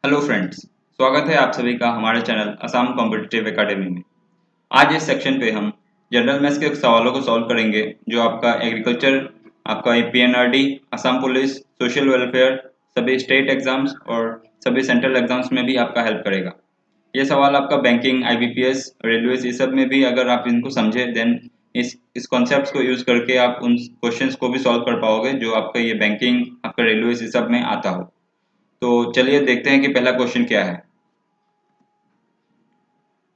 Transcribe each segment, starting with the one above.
Hello friends, स्वागत है आप सभी का हमारे चैनल असम कॉम्पिटिटिव एकेडमी में। आज इस सेक्शन पे हम जनरल मैथ्स के सवालों को सॉल्व करेंगे जो आपका एग्रीकल्चर, आपका पीएनआरडी, असम पुलिस, सोशल वेलफेयर, सभी स्टेट एग्जाम्स और सभी सेंट्रल एग्जाम्स में भी आपका हेल्प करेगा। ये सवाल आपका बैंकिंग, आईबीपीएस, रेलवेज ये सब में भी अगर आप इनको समझे देन इस कॉन्सेप्ट को यूज करके आप उन क्वेश्चंस को भी सॉल्व कर पाओगे जो आपका ये बैंकिंग, आपका रेलवेज ये सब में आता हो। तो चलिए देखते हैं कि पहला क्वेश्चन क्या है।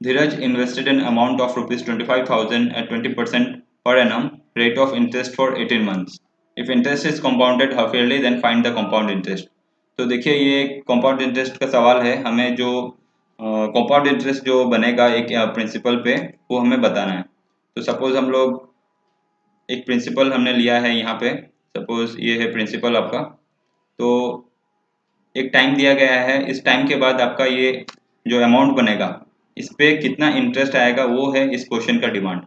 Dheeraj invested an amount of rupees 25,000 at 20% per annum rate of interest for 18 months. If interest is compounded half yearly, then find the compound interest. तो देखिए ये compound interest का सवाल है। हमें जो compound interest जो बनेगा एक प्रिंसिपल पे वो हमें बताना है। तो सपोज हम लोग एक प्रिंसिपल हमने लिया है यहाँ पे, सपोज ये है प्रिंसिपल आपका। तो एक टाइम दिया गया है, इस टाइम के बाद आपका ये जो अमाउंट बनेगा इस पे कितना इंटरेस्ट आएगा वो है इस क्वेश्चन का डिमांड।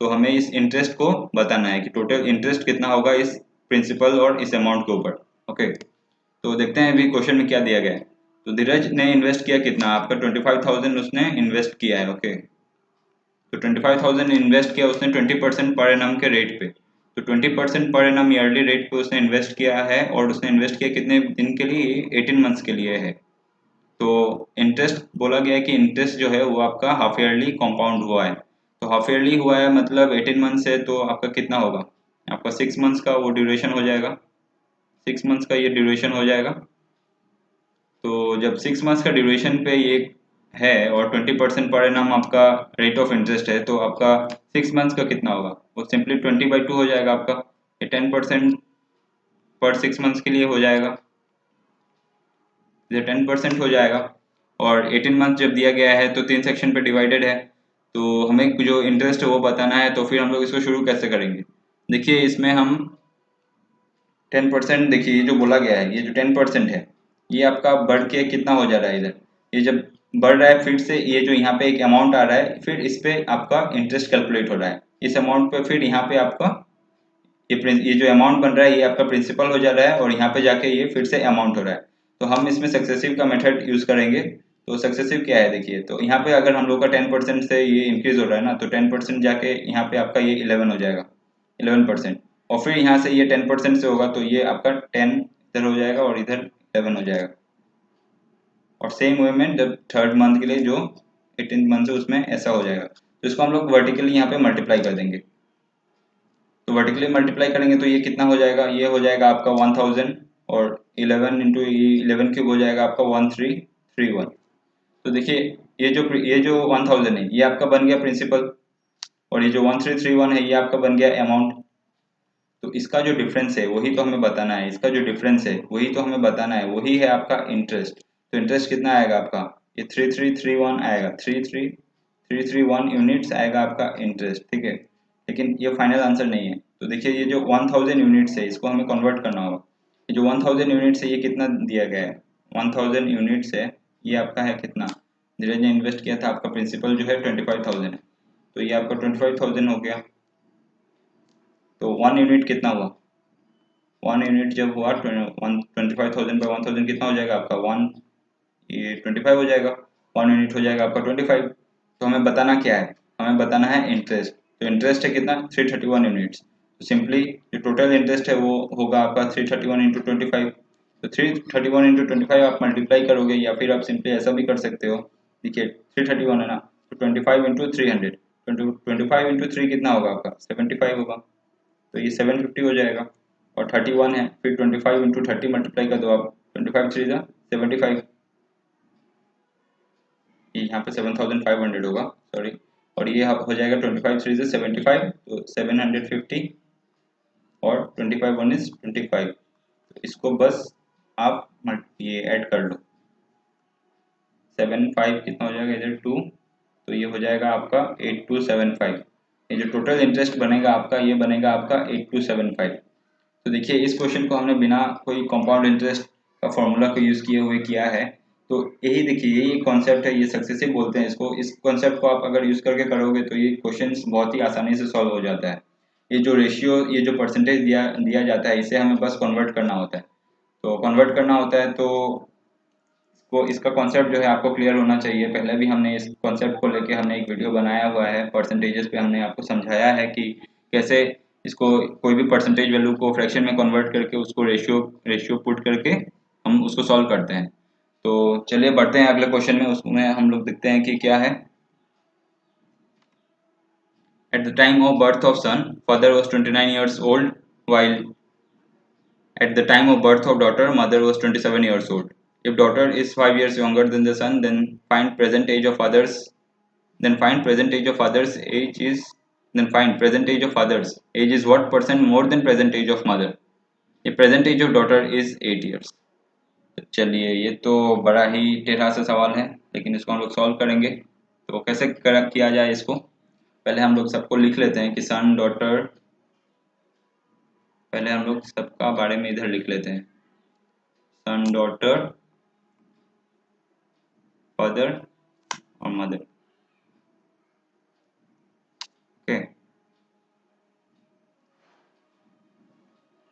तो हमें इस इंटरेस्ट को बताना है कि टोटल इंटरेस्ट कितना होगा इस प्रिंसिपल और इस अमाउंट के ऊपर। ओके, तो देखते हैं अभी क्वेश्चन में क्या दिया गया है। तो धीरज ने इन्वेस्ट किया कितना, आपका 25,000 उसने इन्वेस्ट किया है। ओके, तो 25,000 इन्वेस्ट किया उसने 20% पर एनम के रेट पे। तो 20% पर एनम ईयरली रेट पे उसने इन्वेस्ट किया है और उसने इन्वेस्ट किया कितने दिन के लिए, 18 मंथ्स के लिए है। तो इंटरेस्ट बोला गया है कि इंटरेस्ट जो है वो आपका हाफ ईयरली कंपाउंड हुआ है। तो हाफ ईयरली हुआ है मतलब 18 मंथ्स है, तो आपका कितना होगा, आपका 6 मंथ्स का वो ड्यूरेशन हो जाएगा। 6 मंथ्स का ये ड्यूरेशन हो जाएगा। तो जब 6 मंथ्स का ड्यूरेशन पे ये है और 20% पर एनम आपका रेट ऑफ इंटरेस्ट है, तो आपका 6 मंथ्स का कितना होगा, वो सिंपली 20/2 हो जाएगा आपका। ये 10% पर 6 मंथ्स के लिए हो जाएगा, ये 10% हो जाएगा। और 18 मंथ जब दिया गया है तो 3 सेक्शन पे डिवाइडेड है, तो हमें जो इंटरेस्ट है वो बताना है। तो फिर हम लोग इसको शुरू कैसे करेंगे, देखिए इसमें हम 10%, देखिए ये जो बोला गया है, ये जो 10% है ये आपका बढ़ के कितना हो जा रहा है इधर। ये जब बढ़ रहा है फिर से ये जो यहाँ पे एक अमाउंट आ रहा है, फिर इस पे आपका इंटरेस्ट कैलकुलेट हो रहा है इस अमाउंट पे। फिर यहाँ पे आपका ये जो अमाउंट बन रहा है ये आपका प्रिंसिपल हो जा रहा है और यहाँ पे जाके ये फिर से अमाउंट हो रहा है। तो हम इसमें सक्सेसिव का मेथड यूज करेंगे। तो सक्सेसिव क्या है, देखिए तो यहाँ पे अगर हम लोग का 10% से ये इंक्रीज हो रहा है ना, तो 10% जाके यहाँ पे आपका ये 11 हो जाएगा, 11%। और फिर यहाँ से ये 10% से होगा तो ये आपका 10 इधर हो जाएगा और इधर 11 हो जाएगा। और सेम वे में जब थर्ड मंथ के लिए जो 18th मंथ है उसमें ऐसा हो जाएगा। तो इसको हम लोग वर्टिकली यहाँ पे मल्टीप्लाई कर देंगे। तो वर्टिकली मल्टीप्लाई करेंगे तो ये कितना हो जाएगा, ये हो जाएगा आपका 1000 और 11 इंटू 11 क्यूब हो जाएगा आपका 1331। तो देखिए ये जो 1000 है ये आपका बन गया प्रिंसिपल और ये जो 1331 है ये आपका बन गया अमाउंट। तो इसका जो डिफरेंस है वही तो हमें बताना है, इसका जो डिफरेंस है वही तो हमें बताना है, वही है आपका इंटरेस्ट। तो इंटरेस्ट कितना आएगा आपका, ये 3331 आएगा, 33331 यूनिट्स आएगा आपका इंटरेस्ट। ठीक है, लेकिन ये फाइनल आंसर नहीं है। तो देखिए ये जो 1000 यूनिट्स है इसको हमें कन्वर्ट करना होगा। ये जो 1000 यूनिट्स है ये कितना दिया गया है, 1000 यूनिट्स है, ये आपका है कितना, धीरज ने इन्वेस्ट किया था, आपका प्रिंसिपल जो है 25,000 है। तो ये आपका 25,000 हो गया। तो 1 यूनिट कितना हुआ, 1 यूनिट जब हुआ 25,000/1000 कितना हो जाएगा आपका 1, ये 25 हो जाएगा। 1 यूनिट हो जाएगा आपका 25। तो हमें बताना क्या है, हमें बताना है इंटरेस्ट। तो इंटरेस्ट है कितना, 331 यूनिट्स। तो सिंपली जो टोटल इंटरेस्ट है वो होगा आपका 331 इंटू 25। तो 331 इंटू 25 आप मल्टीप्लाई करोगे या फिर आप सिंपली ऐसा भी कर सकते हो। देखिए 331 है ना, तो 25 इंटू 300, 25 इंटू 3 कितना होगा आपका 75 होगा। तो ये 750 हो जाएगा। और 31 है, फिर 25 इंटू 30 मल्टीप्लाई कर दो आप, 25 3 जा 75, ये यहाँ पे 7500 होगा, सॉरी। और ये हो जाएगा 25 3 से 75, तो 750 और 25 1 इज 25। तो इसको बस आप ये ऐड कर लो, 75 कितना हो जाएगा इधर 2, तो ये हो जाएगा आपका 8275। ये जो टोटल इंटरेस्ट बनेगा आपका ये बनेगा आपका 8275। तो देखिए इस क्वेश्चन को हमने बिना कोई कंपाउंड इंटरेस्ट का फॉर्मूला को यूज़ किए हुए किया है। तो यही देखिए यही कॉन्सेप्ट है, ये सक्सेसिव बोलते हैं इसको। इस कॉन्सेप्ट को आप अगर यूज़ करके करोगे तो ये क्वेश्चंस बहुत ही आसानी से सॉल्व हो जाता है। ये जो रेशियो, ये जो परसेंटेज दिया दिया जाता है इसे हमें बस कन्वर्ट करना होता है। तो कन्वर्ट करना होता है तो इसको इसका कॉन्सेप्ट जो है आपको क्लियर होना चाहिए। पहले भी हमने इस कॉन्सेप्ट को लेके हमने एक वीडियो बनाया हुआ है, परसेंटेजेस पे हमने आपको समझाया है कि कैसे इसको कोई भी परसेंटेज वैल्यू को फ्रैक्शन में कन्वर्ट करके उसको रेशियो पुट करके हम उसको सॉल्व करते हैं। तो चलिए बढ़ते हैं अगले क्वेश्चन में, उसमें हम लोग देखते हैं कि क्या है। At the time of birth of sun father was 29 years old, while at the time of birth of daughter mother was 27 years old. If daughter is 5 years younger than the son, then find present age of others. Then find present age of others age is then find present age of others age is what percent more than present age of mother. If present age of daughter is 8 years. चलिए ये तो बड़ा ही टेढ़ा सा सवाल है, लेकिन इसको हम लोग सॉल्व करेंगे। तो कैसे किया जाए इसको, पहले हम लोग सबको लिख लेते हैं कि सन डॉटर, पहले हम लोग सबका बारे में इधर लिख लेते हैं, सन डॉटर फादर और मदर। ओके,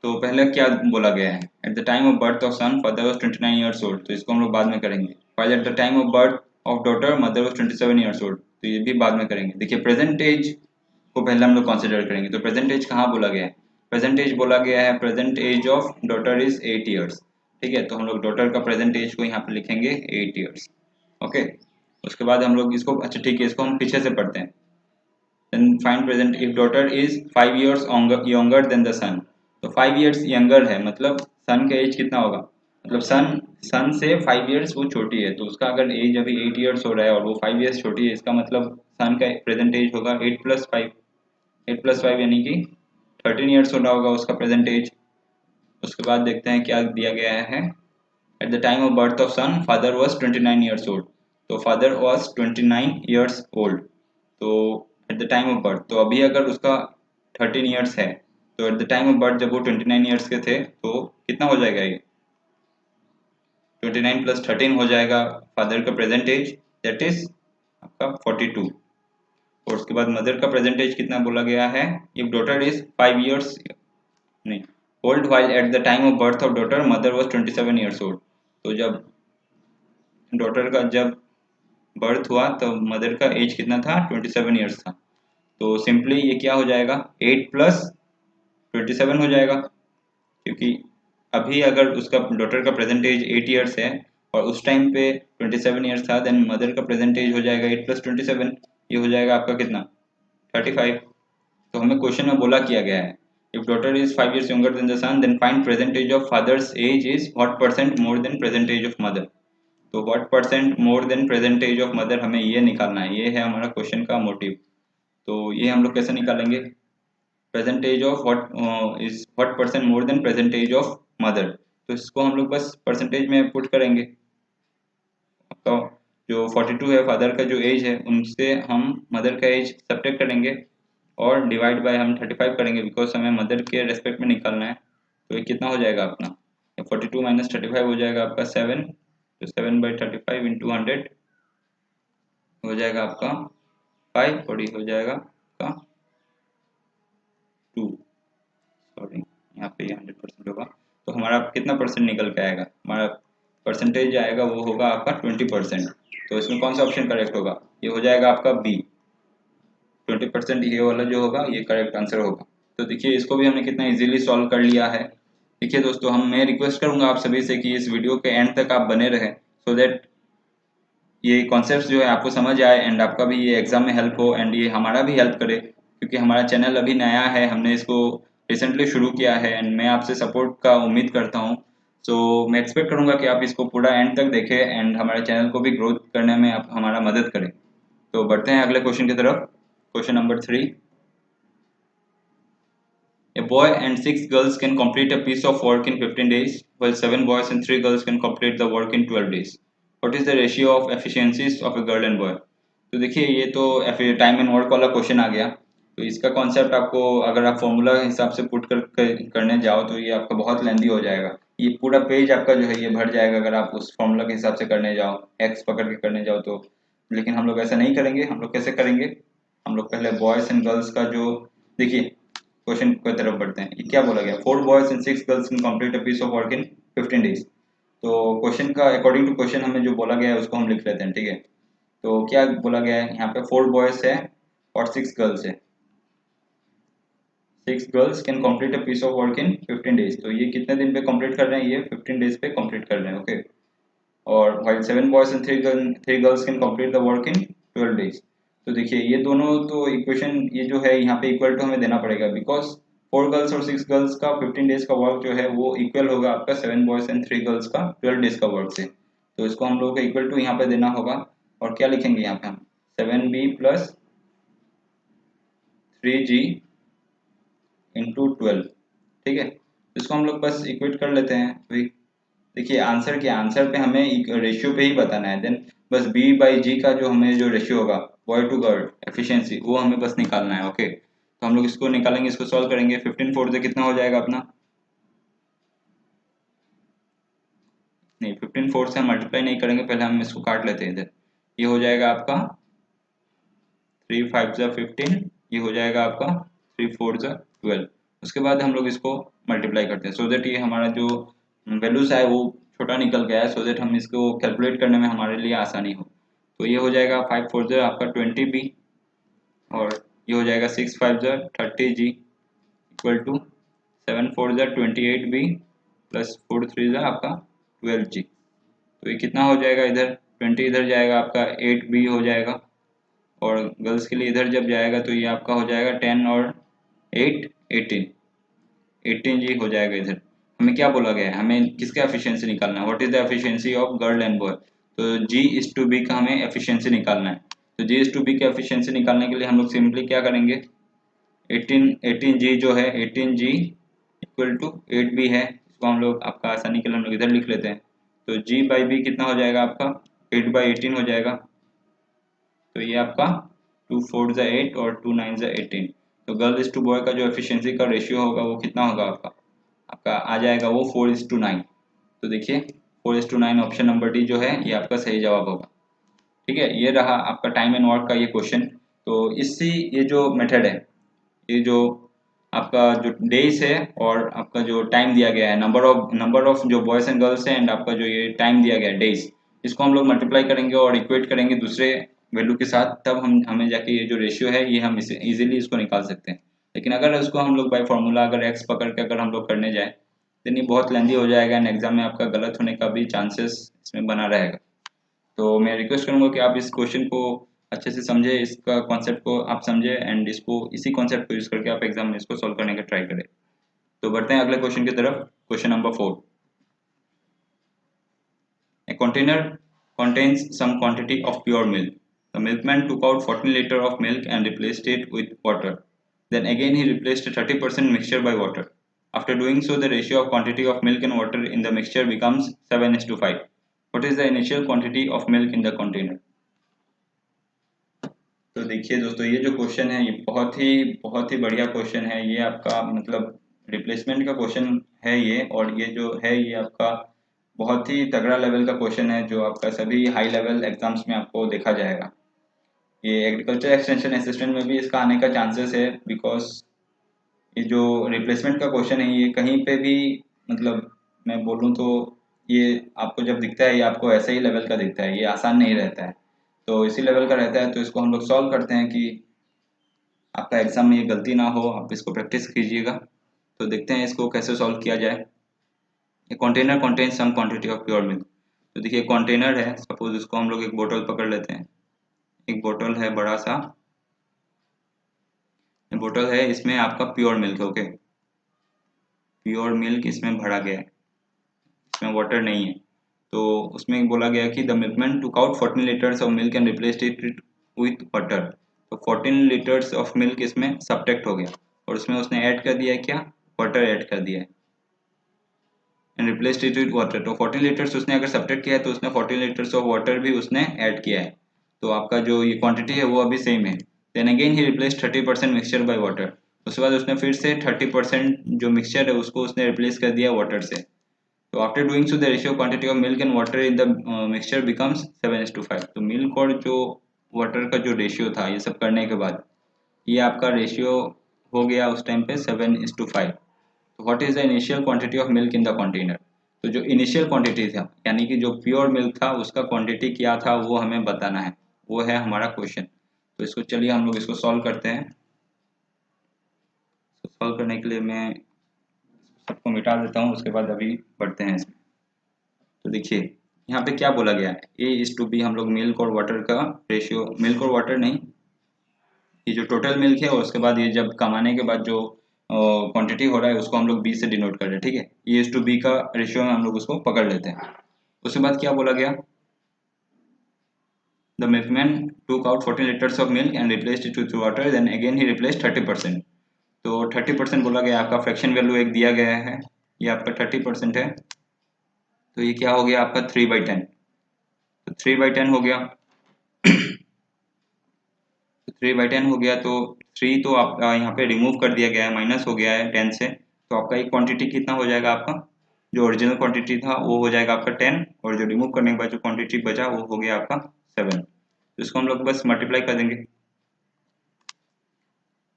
तो पहले क्या बोला गया है, at the time of birth of sun father was 29 years old, तो इसको हम लोग बाद में करेंगे। While at the time of birth of daughter mother was 27 years old, तो ये भी बाद में करेंगे। देखिए प्रेजेंट एज को पहले हम लोग कंसिडर करेंगे, तो प्रेजेंट एज कहाँ बोला गया है, प्रेजेंट एज बोला गया है present age of daughter is 8 years। ठीक है, तो हम लोग डॉटर का प्रेजेंट एज को यहाँ पे लिखेंगे 8 years। ओके, उसके बाद हम लोग इसको, अच्छा ठीक है, इसको हम पीछे से पढ़ते हैं। Then find present if daughter is 5 years younger than the son, तो 5 years younger है, मतलब सन का एज कितना होगा, मतलब सन से 5 years वो छोटी है, तो उसका अगर एज अभी 8 years हो रहा है और वो 5 years छोटी है, इसका मतलब सन का प्रेजेंट एज होगा 8 + 5 यानी कि 13 years हो रहा होगा उसका प्रेजेंट एज। उसके बाद देखते हैं क्या दिया गया है, at the time of birth of sun father was 29 years old, तो फादर वॉज 29 years old, तो at the time of birth, तो अभी अगर उसका 13 years है, तो at the time of birth जब वो 29 years के थे, तो कितना हो जाएगा ये 29 + 13 हो जाएगा फादर का प्रेजेंट एज, दैट इज आपका 42। और उसके बाद मदर का प्रेजेंट एज कितना बोला गया है, इफ डॉटर इज 5 years नहीं old, while at the time of birth of daughter mother was 27 years old, तो जब डॉटर का जब बर्थ हुआ तो मदर का एज कितना था, 27 years था। तो सिंपली ये क्या हो जाएगा, 8 + 27 हो जाएगा, क्योंकि अभी अगर उसका डॉटर का प्रेजेंट एज 8 years है और उस टाइम पे 27 years था, देन मदर का प्रेजेंट एज हो जाएगा 8 + 27, ये हो जाएगा आपका कितना 35। तो हमें क्वेश्चन में बोला किया गया है, if daughter is 5 years younger than the son, then find present age of father's age is what percent more than present age of mother। तो what percent more than present age of mother हमें ये निकालना है, ये है हमारा question का motive. तो ये हम लोग कैसे निकालेंगे, present age of what percent more than present age of mother, तो इसको हम लोग बस परसेंटेज में पुट करेंगे। आपका जो 42 है फादर का जो एज है, उनसे हम मदर का एज सब्ट्रैक्ट करेंगे और डिवाइड बाय हम 35 करेंगे, बिकॉज हमें मदर के रेस्पेक्ट में निकालना है। तो ये कितना हो जाएगा अपना, 42 - 35 हो जाएगा आपका 7, तो 7/35 × 100 हो जाएगा आपका 5, और ये हो जाएगा आपका 2, सॉरी यहाँ पे 100% होगा, तो हमारा कितना परसेंट निकल के आएगा, हमारा परसेंटेज आएगा वो होगा आपका 20%। तो इसमें कौन सा ऑप्शन करेक्ट होगा, ये हो जाएगा आपका बी, 20% ये वाला जो होगा ये करेक्ट आंसर होगा। तो देखिए इसको भी हमने कितना इजीली सॉल्व कर लिया है। देखिए दोस्तों, मैं रिक्वेस्ट करूंगा आप सभी से कि इस वीडियो के एंड तक आप बने रहें, सो दैट ये कॉन्सेप्ट्स जो है आपको समझ आए एंड आपका भी ये एग्जाम में हेल्प हो एंड ये हमारा भी हेल्प करे, क्योंकि हमारा चैनल अभी नया है, हमने इसको रिसेंटली शुरू किया है एंड मैं आपसे सपोर्ट का उम्मीद करता हूँ। सो मैं एक्सपेक्ट करूंगा कि आप इसको पूरा एंड तक देखें एंड हमारे चैनल को भी ग्रोथ करने में आप हमारा मदद करें। तो बढ़ते हैं अगले क्वेश्चन की तरफ। Question number 3, a boy and 6 girls can complete a piece of work in 15 days, while 7 boys and 3 girls can complete the work in 12 days. What is the ratio of efficiencies of a girl and boy? तो देखिए ये तो time and work वाला question आ गया। तो इसका concept आपको अगर आप फॉर्मूला हिसाब से पुट करने जाओ तो ये आपका बहुत लेंदी हो जाएगा, ये पूरा पेज आपका जो है ये भर जाएगा अगर आप उस फॉर्मूला के हिसाब से करने जाओ, एक्स पकड़ के करने जाओ तो। लेकिन हम लोग ऐसा नहीं करेंगे, हम लोग कैसे करेंगे, हम लोग पहले बॉयज़ एंड गर्ल्स का जो, देखिए क्वेश्चन की तरफ बढ़ते हैं। ये क्या बोला गया, 4 boys and 6 girls can complete a piece of work in 15 days। तो क्वेश्चन का अकॉर्डिंग टू क्वेश्चन हमें जो बोला गया है उसको हम लिख लेते हैं, ठीक है। तो क्या बोला गया है यहाँ पे, 4 बॉयज है और 6 गर्ल्स है। 6 girls can complete a piece of work in 15 days. तो ये कितने दिन पे कंप्लीट कर रहे हैं, ये 15 डेज पे कंप्लीट कर रहे हैं, ओके। और while 7 boys and 3 girls can complete the work in 12 days। तो देखिए ये दोनों तो इक्वेशन ये जो है यहाँ पे इक्वल टू हमें देना पड़ेगा, बिकॉज 4 गर्ल्स और 6 गर्ल्स का 15 डेज का वर्क जो है वो इक्वल होगा आपका 7 बॉयज एंड 3 गर्ल्स का 12 डेज का वर्क से। तो इसको हम लोगों को इक्वल टू यहाँ पे देना होगा। और क्या लिखेंगे यहाँ पे हम, 7b प्लस 3g इंटू 12, ठीक है। तो इसको हम लोग बस इक्वेट कर लेते हैं। तो देखिए आंसर क्या, आंसर पे हमें रेशियो पे ही बताना है, देन बस बी बाई जी का जो हमें जो रेशियो होगा बॉय टू गर्ल एफिशिएंसी वो हमें बस निकालना है, ओके। तो हम लोग इसको निकालेंगे, इसको सॉल्व करेंगे। 15 फोर से कितना हो जाएगा अपना, नहीं 15 फोर से हम मल्टीप्लाई नहीं करेंगे, पहले हम इसको काट लेते हैं इधर। ये हो जाएगा आपका 3 5 जा 15, ये हो जाएगा आपका 3 4 जा 12। उसके बाद हम लोग इसको मल्टीप्लाई करते हैं, सो दैट ये हमारा जो वैल्यूज है वो छोटा निकल गया है, सो दैट हम इसको कैलकुलेट करने में हमारे लिए आसानी हो। तो ये हो जाएगा 5 4 जा आपका 20b, और ये हो जाएगा 6 5 जा 30g इक्वल टू 7 4 जा 28b प्लस 4 3 जा आपका 12g। तो ये कितना हो जाएगा, इधर 20 इधर जाएगा आपका 8b हो जाएगा, और गर्ल्स के लिए इधर जब जाएगा तो ये आपका हो जाएगा 10 और 8 18 18g हो जाएगा। इधर हमें क्या बोला गया है, हमें किसका एफिशिएंसी निकालना है, what is the efficiency of girl and boy. तो g इज टू बी का हमें एफिशिएंसी निकालना है। तो g इज टू बी का एफिशिएंसी निकालने के लिए हम लोग सिंपली क्या करेंगे, 18g जो है 18g इक्वल टू 8b है, इसको हम लोग आपका आसानी के लिए हम लोग इधर लिख लेते हैं। तो g बाई b कितना हो जाएगा आपका 8 बाई 18 हो जाएगा। तो ये आपका 2 4 जा 8 और 2 9 जा 18। तो गर्ल इज टू बॉय का जो एफिशिएंसी का रेशियो होगा वो कितना होगा आपका, आपका आ जाएगा वो 4:9। तो देखिए 4:9 ऑप्शन नंबर डी जो है ये आपका सही जवाब होगा, ठीक है। ये रहा आपका टाइम एंड वर्क का ये क्वेश्चन। तो इससे ये जो मेथड है, ये जो आपका जो डेज है और आपका जो टाइम दिया गया है, नंबर ऑफ जो बॉयज एंड गर्ल्स है एंड आपका जो ये टाइम दिया गया है डेज, इसको हम लोग मल्टीप्लाई करेंगे और इक्वेट करेंगे दूसरे वैल्यू के साथ, तब हम हमें जाके ये जो रेशियो है ये हम इसे इजीली इसको निकाल सकते हैं। लेकिन अगर उसको हम लोग बाय फॉर्मूला अगर एक्स पकड़ के अगर हम लोग करने जाए तो ये बहुत लेंदी हो जाएगा एंड एग्जाम में आपका गलत होने का भी चांसेस इसमें बना रहेगा। तो मैं रिक्वेस्ट करूंगा कि आप इस क्वेश्चन को अच्छे से समझे, इसका कॉन्सेप्ट को आप समझे एंड इसको इसी कॉन्सेप्ट को यूज करके आप एग्जाम में इसको सॉल्व करने का ट्राई करें। तो बढ़ते हैं अगले क्वेश्चन की तरफ। Question number 4, a container contains some quantity of pure milk. The milkman took out 14 liters of milk and replaced it with water. Then again he replaced 30% mixture by water. After doing so, the ratio of quantity of milk and water in the mixture becomes 7:5. What is the initial quantity of milk in the container? तो देखिए दोस्तों ये जो question है ये बहुत ही बढ़िया question है। ये आपका मतलब रिप्लेसमेंट का क्वेश्चन है ये, और ये जो है ये आपका बहुत ही तगड़ा लेवल का क्वेश्चन है जो आपका सभी हाई लेवल एग्जाम्स में आपको देखा जाएगा। ये एग्रीकल्चर एक्सटेंशन असिस्टेंट में भी इसका आने का चांसेस है, बिकॉज ये जो रिप्लेसमेंट का क्वेश्चन है ये कहीं पे भी मतलब मैं बोलूँ तो ये आपको जब दिखता है ये आपको ऐसे ही लेवल का दिखता है, ये आसान नहीं रहता है। तो इसी लेवल का रहता है, तो इसको हम लोग सॉल्व करते हैं कि आपका एग्जाम में ये गलती ना हो, आप इसको प्रैक्टिस कीजिएगा। तो देखते हैं इसको कैसे सॉल्व किया जाए। A container contains some quantity of pure milk. तो देखिए कंटेनर है, सपोज इसको हम लोग एक बोतल पकड़ लेते हैं। एक बोतल है बड़ा सा, बोतल है, इसमें आपका प्योर मिल्क है, ओके। प्योर मिल्क इसमें भरा गया है, इसमें वाटर नहीं है। तो उसमें बोला गया कि the milkman took out 14 litres of milk and replaced it with water. तो 14 लीटर्स ऑफ मिल्क इसमें सब्ट्रैक्ट हो गया और उसमें उसने ऐड कर दिया है क्या, वाटर ऐड कर दिया है and replaced it with water. तो 14 लीटर्स उसने अगर सब्ट्रैक्ट किया है तो उसने 14 लीटर्स ऑफ वाटर भी उसने ऐड किया है। तो आपका जो ये क्वांटिटी है वो अभी सेम है। Then again he replace 30% mixture by water. उसके बाद उसने फिर से 30% जो मिक्सचर है उसको उसने रिप्लेस कर दिया वाटर से। तो after doing so the ratio quantity of milk and water in the mixture becomes 7:5। तो मिल्क और जो वाटर का जो रेशियो था ये सब करने के बाद ये आपका रेशियो हो गया उस टाइम पे 7:5। तो what is the initial quantity of milk in the container. तो जो इनिशियल क्वांटिटी था यानी कि जो प्योर मिल्क था उसका क्वांटिटी क्या था वो हमें बताना है, वो है हमारा क्वेश्चन। तो इसको चलिए हम लोग इसको सॉल्व करते हैं। तो सॉल्व करने के लिए मैं सबको मिटा देता हूँ, उसके बाद अभी बढ़ते हैं इसमें। तो देखिए यहाँ पे क्या बोला गया है, A:B हम लोग मिल्क और वाटर का रेशियो, मिल्क और वाटर नहीं, ये जो टोटल मिल्क है और उसके बाद ये जब कमाने के बाद जो क्वांटिटी हो रहा है उसको हम लोग B से डिनोट कर रहे हैं, ठीक है। A:B का रेशियो में हम लोग उसको पकड़ लेते हैं। उसके बाद क्या बोला गया, the milkman took out 14 liters of milk and replaced it with water, then again he replaced 30%। तो 30% बोला गया, आपका फ्रैक्शन वैल्यू एक दिया गया है, ये आपका 30% है, तो ये क्या हो गया आपका 3/10। तो 3/10 हो गया, तो 3/10 हो गया, तो 3 तो आपका यहाँ पे रिमूव कर दिया गया है, माइनस हो गया है 10 से, तो आपका एक क्वांटिटी कितना हो जाएगा, आपका जो ओरिजिनल क्वांटिटी था वो हो जाएगा आपका 10, और जो रिमूव करने के बाद जो क्वांटिटी बचा वो हो गया आपका 7। तो इसको हम लोग बस मल्टीप्लाई कर देंगे,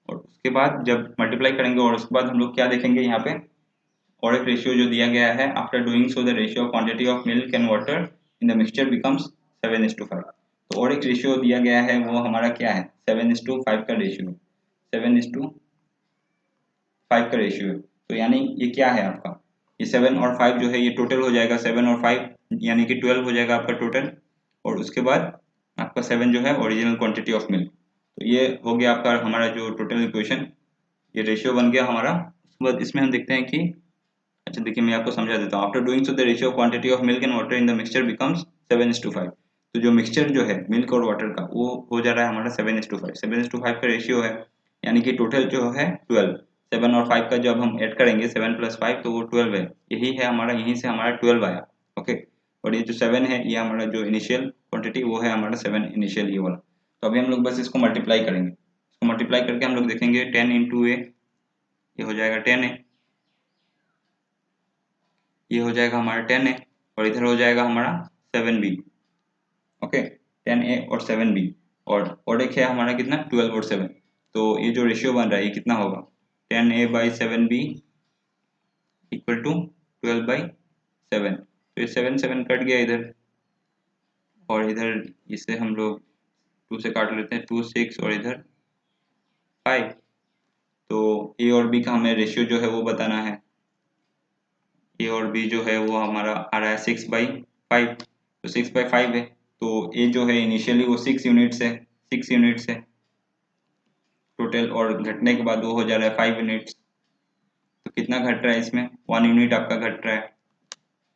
और उसके बाद जब मल्टीप्लाई करेंगे और उसके बाद हम लोग क्या देखेंगे यहाँ पे, और एक रेशियो जो दिया गया है, after doing so the ratio of quantity of milk and water in the mixture becomes 7:5। तो और एक रेशियो दिया गया है, वो हमारा क्या है, 7:5 का रेशियो, 7:5 का रेशियो है। तो यानी ये क्या है आपका, ये 7 और 5 जो है ये टोटल हो जाएगा, 7 और 5 यानी कि 12 हो जाएगा आपका टोटल, और उसके बाद आपका 7 जो है ओरिजिनल क्वांटिटी ऑफ मिल्क। तो ये हो गया आपका हमारा जो टोटल इक्वेशन, ये रेशियो बन गया हमारा। उसके बाद इसमें हम देखते हैं कि, अच्छा देखिए मैं आपको समझा देता हूँ, after doing so the ratio of quantity of milk and water in the mixture becomes 7:5। तो जो मिक्सचर जो है मिल्क और वाटर का वो हो जा रहा है हमारा 7:5, 7:5 का रेशियो है, यानी कि टोटल जो है 12, 7 और 5 का जब हम ऐड करेंगे 7 + 5 तो वो 12 है, यही है हमारा, यहीं से हमारा 12 आया, ओके। और ये जो 7 है ये हमारा जो इनिशियल क्वांटिटी वो है हमारा 7 इनिशियल ये वाला। तो अभी हम लोग बस इसको मल्टीप्लाई करेंगे, इसको मल्टीप्लाई करके हम लोग देखेंगे 10 × A, ये हो जाएगा 10A, ये हो जाएगा हमारा 10A, और इधर हो जाएगा हमारा 7B, ओके। 10A और 7B, और एक है हमारा कितना 12 और 7। तो ये जो रेशियो बन रहा है ये कितना होगा, 10A/7B इक्वल टू 12/7। तो ये 7 7 कट गया इधर, और इधर इसे हम लोग 2 से काट लेते हैं, 2 6 और इधर 5। तो A और B का हमें रेशियो जो है वो बताना है, A और B जो है वो हमारा आ रहा है 6/5, तो 6/5 है, तो A जो है इनिशियली वो 6 यूनिट्स है, 6 यूनिट्स है टोटल, और घटने के बाद वो हो जा रहा है 5 यूनिट्स। तो कितना घट रहा है इसमें, 1 यूनिट आपका घट रहा है।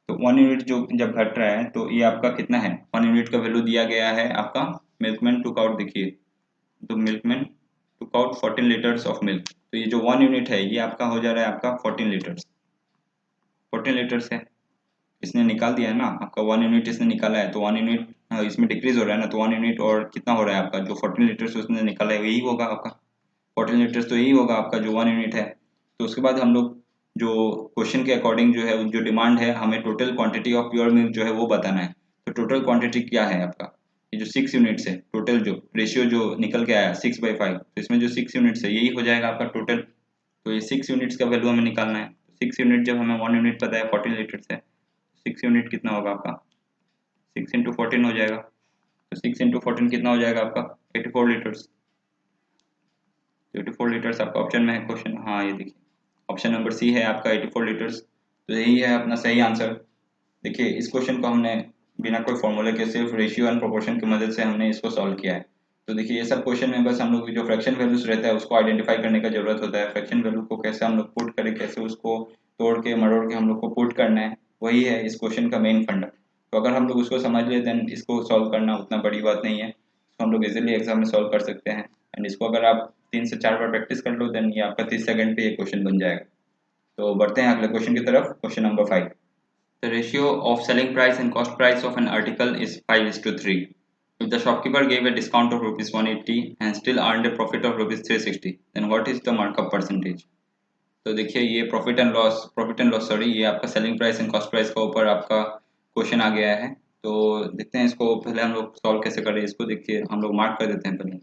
तो 1 यूनिट जो जब घट रहा है तो ये आपका कितना है, 1 यूनिट का वैल्यू दिया गया है आपका, मिल्कमैन टुक आउट, देखिए तो milkman took out 14 litres of milk. तो ये जो 1 यूनिट है ये आपका हो जा रहा है आपका 14 लीटर्स, 14 लीटर्स है, इसने निकाल दिया है ना आपका, 1 यूनिट इसने निकाला है, तो 1 यूनिट इसमें डिक्रीज हो रहा है ना, तो 1 यूनिट और कितना हो रहा है आपका, जो 14 लीटर्स उसने निकाला है यही होगा आपका 14 लीटर्स, तो यही होगा आपका जो 1 यूनिट है। तो उसके बाद हम लोग जो क्वेश्चन के अकॉर्डिंग जो है जो डिमांड है, हमें total quantity of pure milk जो है वो बताना है। तो टोटल क्वांटिटी क्या है आपका, ये जो 6 यूनिट्स है, टोटल जो रेशियो जो निकल के आया 6/5, तो इसमें जो 6 यूनिट्स है यही हो जाएगा आपका टोटल। तो ये 6 यूनिट्स का वैल्यू हमें निकालना है। 6 यूनिट जब हमें 1 यूनिट पता है 14 लीटर्स है, 6 यूनिट कितना होगा आपका, 6 × 14 हो जाएगा। तो 6 × 14 कितना हो जाएगा आपका 84 लीटर्स, 84 लीटर्स आपका ऑप्शन में है क्वेश्चन, हाँ ये देखिए ऑप्शन नंबर सी है आपका 84 लीटर्स। तो यही है अपना सही आंसर। देखिए इस क्वेश्चन को हमने बिना कोई फॉर्मूले के सिर्फ रेशियो एंड प्रोपोर्शन की मदद से हमने इसको सॉल्व किया है। तो देखिए ये सब क्वेश्चन में बस हम लोग जो फ्रैक्शन वैल्यूज रहता है उसको आइडेंटिफाई करने का जरूरत होता है, फ्रैक्शन वैल्यू को कैसे हम लोग पुट करें, कैसे उसको तोड़ के मरोड़ के हम लोग को पुट करना है, वही है इस क्वेश्चन का मेन फंडा। तो अगर हम लोग उसको समझ ले देन इसको सॉल्व करना उतना बड़ी बात नहीं है, इसको हम लोग इजीली एग्जाम में सॉल्व कर सकते हैं। एंड इसको अगर आप 3 से 4 बार प्रैक्टिस कर लो देन ये आपका 30 सेकंड पे ये क्वेश्चन बन जाएगा। तो बढ़ते हैं अगले क्वेश्चन की तरफ, question number 5। The ratio of selling price and cost price of an article is 5:3. If the shopkeeper gave a discount of rupees 180 and still earned a profit of rupees 360, then what is the markup percentage? तो देखिए ये profit and loss sorry, ये आपका selling price and cost price का ऊपर आपका question आ गया है। तो देखते हैं इसको पहले हम लोग सॉल्व कैसे करें। इसको देखिए हम लोग मार्क कर देते हैं, पहले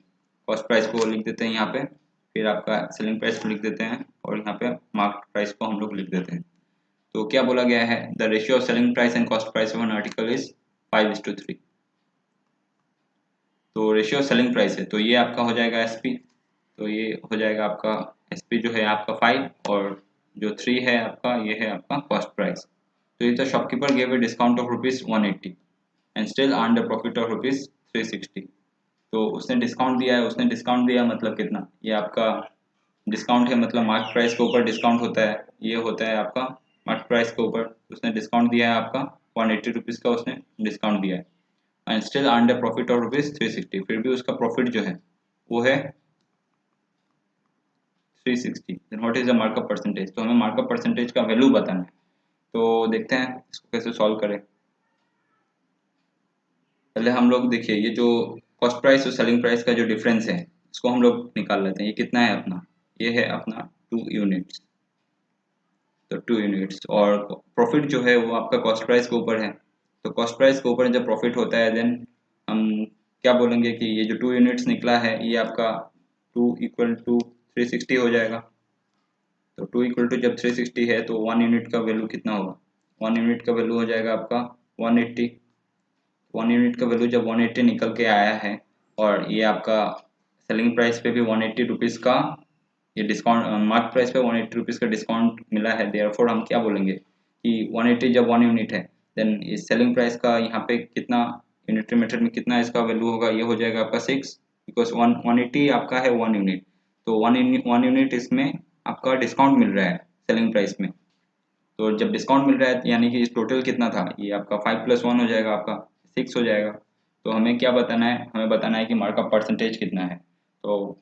कॉस्ट प्राइस को लिख देते हैं यहाँ पे, फिर आपका सेलिंग प्राइस को लिख देते हैं, और यहाँ पे मार्क प्राइस को हम लोग लिख देते हैं। तो क्या बोला गया है, the ratio of selling price and cost price of an article is 5:3। तो रेशियो ऑफ सेलिंग प्राइस है तो ये आपका हो जाएगा एसपी, तो ये हो जाएगा आपका एसपी जो है आपका 5 और जो 3 है आपका ये है आपका कॉस्ट प्राइस। तो ये तो shopkeeper gave a discount of ₹180 and still earn the profit of ₹360। तो उसने डिस्काउंट दिया है, उसने डिस्काउंट दिया मतलब कितना, ये आपका डिस्काउंट है मतलब मार्केट प्राइस के ऊपर डिस्काउंट होता है, ये होता है आपका मार्केट प्राइस के ऊपर। उसने डिस्काउंट दिया है आपका ₹180 का उसने डिस्काउंट दिया है and still earn the profit of ₹360, फिर भी उसका प्रॉफिट जो है वो है 360। Then what is the markup percentage, तो हमें मार्कअप परसेंटेज का वैल्यू बताना है। तो देखते हैं इसको कैसे सॉल्व करें। पहले हम लोग देखिए ये जो कॉस्ट प्राइस और सेलिंग प्राइस का जो डिफरेंस है इसको हम लोग निकाल लेते हैं। ये कितना है अपना, ये है अपना 2 यूनिट्स, तो 2 यूनिट्स और प्रॉफिट जो है वो आपका कॉस्ट प्राइस के ऊपर है। तो कॉस्ट प्राइस के ऊपर जब प्रॉफिट होता है देन हम क्या बोलेंगे कि ये जो 2 यूनिट्स निकला है ये आपका 2 इक्वल टू 360 हो जाएगा। तो 2 इक्वल टू जब 360 है तो 1 यूनिट का वैल्यू कितना होगा, 1 यूनिट का वैल्यू हो जाएगा आपका 180। 1 यूनिट का वैल्यू जब 180 निकल के आया है और ये आपका सेलिंग प्राइस पे भी 180 रुपीज़ का ये डिस्काउंट, मार्केट प्राइस पे 180 रुपीज़ का डिस्काउंट मिला है, देयरफॉर हम क्या बोलेंगे कि 180 जब 1 यूनिट है देन इस सेलिंग प्राइस का यहाँ पे कितना यूनिटरी मेथड में कितना इसका वैल्यू होगा, ये हो जाएगा आपका 6, बिकॉज 180 आपका है 1 यूनिट, तो 1 यूनिट इसमें आपका डिस्काउंट मिल रहा है सेलिंग प्राइस में। तो जब डिस्काउंट मिल रहा है यानी कि इस टोटल कितना था, ये आपका 5 + 1 हो जाएगा, आपका 6 हो जाएगा। तो हमें क्या बताना है, हमें बताना है कि मार्कअप परसेंटेज कितना है। तो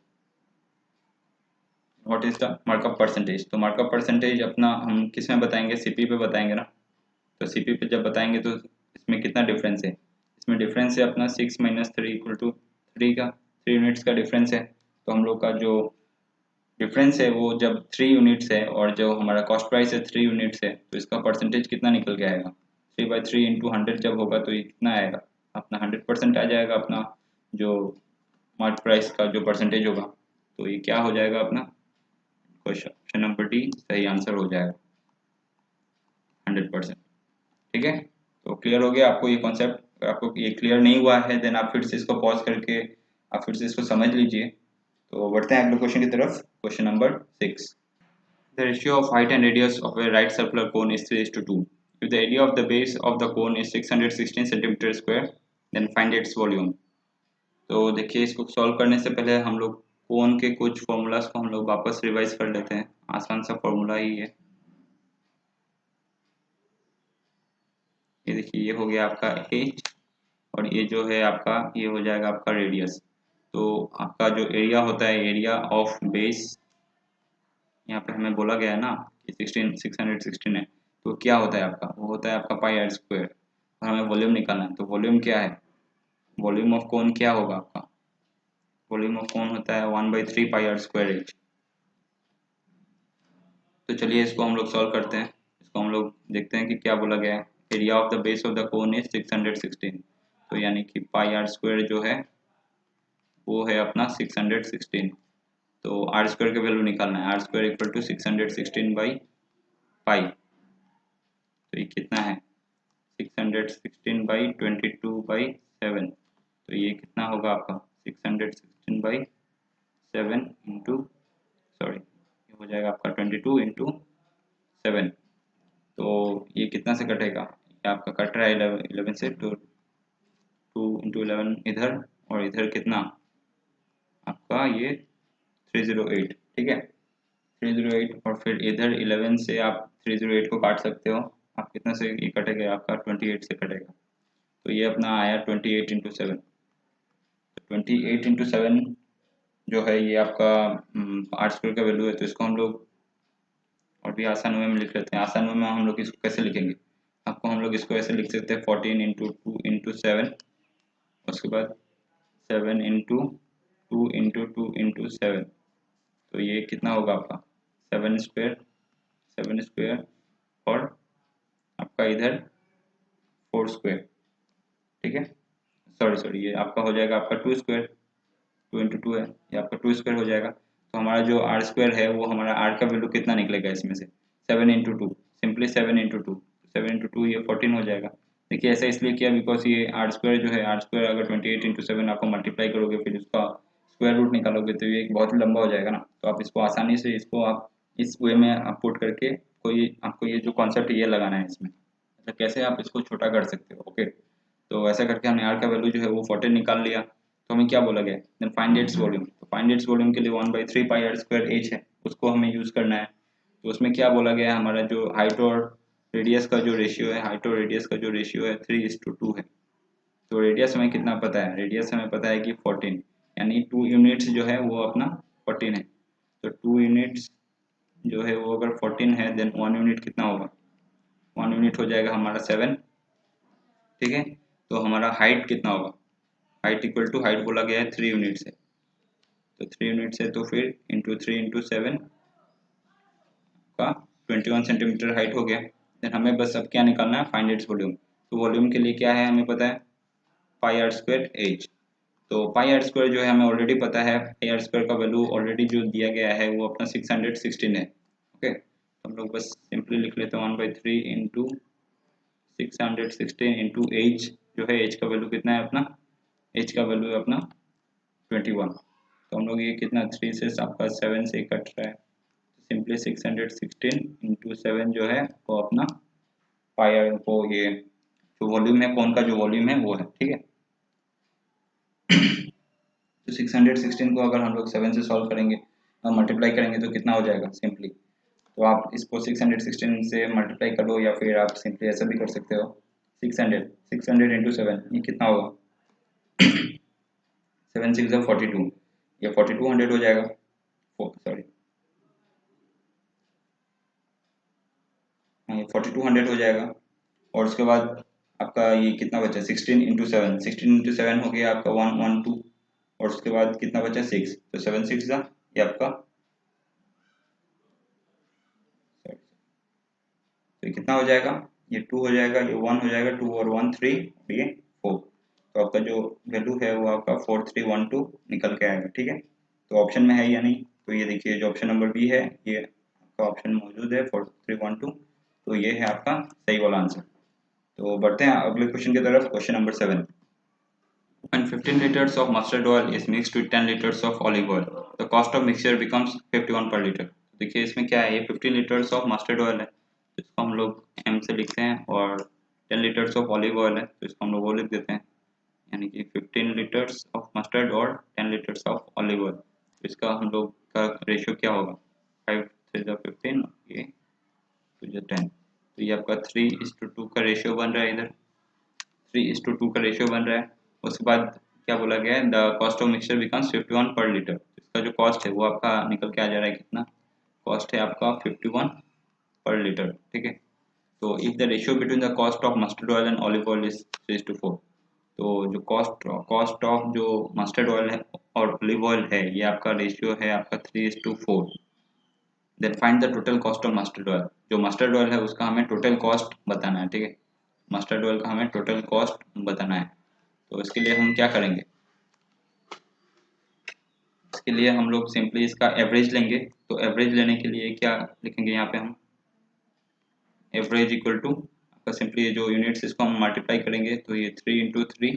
what is the markup percentage, तो मार्कअप परसेंटेज अपना हम किस में बताएंगे, सीपी पे बताएंगे ना। तो सीपी पे जब बताएंगे तो इसमें कितना डिफरेंस है, इसमें डिफरेंस है अपना 6 - 3 = 3 का 3 यूनिट्स का डिफरेंस है। तो हम लोग का जो डिफरेंस है वो जब 3 यूनिट्स है और जो हमारा कॉस्ट प्राइस है 3 यूनिट्स है तो इसका परसेंटेज कितना निकल के आएगा, 3/3 × 100 जब होगा तो ये कितना आएगा अपना 100% आ जाएगा अपना जो मार्केट प्राइस का जो परसेंटेज होगा। तो ये क्या हो जाएगा अपना क्वेश्चन, ऑप्शन नंबर डी सही आंसर हो जाएगा 100%। ठीक है, तो क्लियर हो गया आपको ये कॉन्सेप्ट। अगर आपको ये क्लियर नहीं हुआ है देन आप फिर से इसको पॉज करके आप फिर से इसको समझ लीजिए। तो बढ़ते हैं अगले क्वेश्चन की तरफ, question number 6। The ratio of height and radius of a right circular cone is 3:2. If the area of the base of the cone is 616 centimeter square, then find its volume. तो देखिए इसको solve करने से पहले हम लोग कोन के कुछ फॉर्मूलाज को हम लोग वापस रिवाइज कर लेते हैं, आसान सा फॉर्मूला ही है। ये देखिए ये हो गया आपका h और ये जो है आपका ये हो जाएगा आपका रेडियस। तो आपका जो एरिया होता है, एरिया ऑफ बेस, यहाँ पे हमें बोला गया है ना कि 616 है, तो क्या होता है आपका, वो होता है आपका πr²। और हमें वॉल्यूम निकालना है, तो वॉल्यूम क्या है, वॉल्यूम ऑफ कोन क्या होगा आपका, वॉल्यूम ऑफ कोन होता है 1/3 πr²h। तो चलिए इसको हम लोग सॉल्व करते हैं, इसको हम लोग देखते हैं कि क्या बोला गया है। Area of the base of the cone is 616, तो यानी कि πr² जो है वो है अपना 616। तो r² के वैल्यू निकालना है, r² = 616/5। तो ये कितना है 616/22/7, तो ये कितना होगा आपका 616/7 इंटू सॉरी ये हो जाएगा आपका 22 × 7। तो ये कितना से कटेगा, ये आपका कट रहा है 11 से, तो 2 × 11 इधर और इधर कितना आपका ये 308। ठीक है 308 और फिर इधर 11 से आप 308 को काट सकते हो, आप कितना से ये कटेगा आपका 28 से कटेगा। तो ये अपना आया 28 × 7। तो 28 × 7 जो है ये आपका r² का वैल्यू है। तो इसको हम लोग और भी आसान वे में लिख लेते हैं। आसान वे में हम लोग इसको कैसे लिखेंगे, आपको हम लोग इसको ऐसे लिख सकते हैं 14 × 2 × 7, उसके बाद 7 × 2 × 2 × 7। तो ये कितना होगा आपका 7² और आपका इधर 4²। ठीक है सॉरी ये आपका हो जाएगा आपका 2², 2 × 2 है, ये आपका 2² हो जाएगा। तो हमारा जो r² है वो हमारा r का वैल्यू कितना निकलेगा इसमें से 7 × 2, सिंपली 7 इंटू टू ये 14 हो जाएगा। देखिए ऐसा इसलिए किया बिकॉज ये आर स्क्वायर जो है, आर स्क्वायर अगर 28 इंटू 7 आपको मल्टीप्लाई करोगे फिर उसका स्क्वायर रूट निकालोगे तो ये बहुत ही लंबा हो जाएगा ना। तो आप इसको आसानी से इसको आप इस वे में आप पुट करके कोई आपको ये जो कॉन्सेप्ट ये लगाना है इसमें, मतलब कैसे आप इसको छोटा कर सकते हो। ओके, तो ऐसा करके हमने आर का वैल्यू जो है वो 14 निकाल लिया। तो हमें क्या बोला गया, देन फाइंड इट्स वॉल्यूम। तो फाइंड इट्स वॉल्यूम के लिए 1/3 पाई आर स्क्वायर एच है, उसको हमें यूज़ करना है। तो उसमें क्या बोला गया है, हमारा जो हाइट और रेडियस का जो रेशियो है, हाइट और रेडियस का जो रेशियो है 3:2 है। तो रेडियस हमें कितना पता है, रेडियस हमें पता है कि 14, यानी 2 यूनिट्स जो है वो अपना 14 है। तो 2 यूनिट्स जो है वो अगर 14 है देन 1 यूनिट कितना होगा, 1 यूनिट हो जाएगा हमारा 7। ठीक है, तो हमारा हाइट कितना होगा, हाइट इक्वल टू हाइट बोला गया है 3 यूनिट से, तो 3 यूनिट से तो फिर इंटू 3 इंटू 7 का 21 सेंटीमीटर हाइट हो गया। देन हमें बस अब क्या निकालना है, फाइंड इट्स वॉल्यूम। तो वॉल्यूम के लिए क्या है हमें पता है, पाई आर स्क्वायर एच। तो पाई आर स्क्वायर जो है हमें ऑलरेडी पता है, पाई आर स्क्वायर का वैल्यू ऑलरेडी जो दिया गया है वो अपना 616 है। ओके, तो हम लोग बस सिंपली लिख लेते हैं 1/3 इंटू 616 इंटू एच, जो है एच का वैल्यू कितना है अपना, एच का वैल्यू है अपना 21। तो हम लोग ये कितना 3 से आपका 7 से कट रहा है, सिंपली 616 इंटू 7 जो है वो अपना पाई आर को ये जो वॉल्यूम है, कौन का जो वॉल्यूम है वो है। ठीक है, तो 616 को अगर हम लोग 7 से सॉल्व करेंगे और मल्टीप्लाई करेंगे तो कितना हो जाएगा सिंपली, तो आप इसको 616 से मल्टीप्लाई कर लो या फिर आप सिंपली ऐसा भी कर सकते हो, 600 इंटू 7 ये कितना होगा 7 6 42, ये 4200 हो जाएगा, सॉरी हाँ ये 4200 हो जाएगा। और उसके बाद आपका ये कितना बचा 16 इंटू 7 हो गया आपका 112, और उसके बाद कितना बचा 6, तो 7 6 ये आपका, तो कितना हो जाएगा, ये 2 हो जाएगा, ये 1 हो जाएगा, 2 और 1 3 और ये 4। तो आपका जो वैल्यू है वो आपका 4312 निकल के आएगा। ठीक है, तो ऑप्शन में है या नहीं, तो ये देखिए जो ऑप्शन नंबर बी है ये आपका ऑप्शन मौजूद है 4312, तो ये है आपका सही वाला आंसर। तो बढ़ते हैं अगले क्वेश्चन की तरफ, question number 7। When 15 liters of mustard oil is mixed with 10 liters of olive oil, the cost of mixture becomes 51 per liter। देखिए इसमें क्या है, ये 15 लीटर्स ऑफ मस्टर्ड ऑयल है तो इसको हम लोग एम से लिखते हैं, और 10 लीटर्स ऑफ ऑलिव ऑयल है तो इसको हम लोग वो लिख देते हैं, यानी कि 15 लीटर्स ऑफ मस्टर्ड और 10 लीटर्स ऑफ ऑलिव ऑयल। तो इसका हम लोग का रेशियो क्या होगा, 5 से 15 ये तो 10, तो ये आपका 3:2 का रेशियो बन रहा है, इधर 3:2 का रेशियो बन रहा है। उसके बाद क्या बोला गया है, the cost of mixture becomes 51 पर लीटर। इसका जो कॉस्ट है वो आपका निकल के आ जा रहा है, कितना कॉस्ट है आपका 51 पर लीटर। ठीक है, तो if the ratio between the cost of mustard oil and olive oil is 3:4, तो जो कॉस्ट ऑफ जो मस्टर्ड ऑयल है और ऑलिव ऑयल है ये आपका रेशियो है आपका 3:4। Then find the total cost of mustard oil. जो मस्टर्ड ऑयल है उसका हमें टोटल कॉस्ट बताना है। ठीक है, मस्टर्ड ऑयल का हमें टोटल कॉस्ट बताना है। तो इसके लिए हम क्या करेंगे, इसके लिए हम लोग सिंपली इसका एवरेज लेंगे। तो एवरेज लेने के लिए क्या लिखेंगे यहाँ पे हम, एवरेज इक्वल टू आपका सिंपली जो यूनिट्स इसको हम मल्टीप्लाई करेंगे तो ये 3 इंटू 3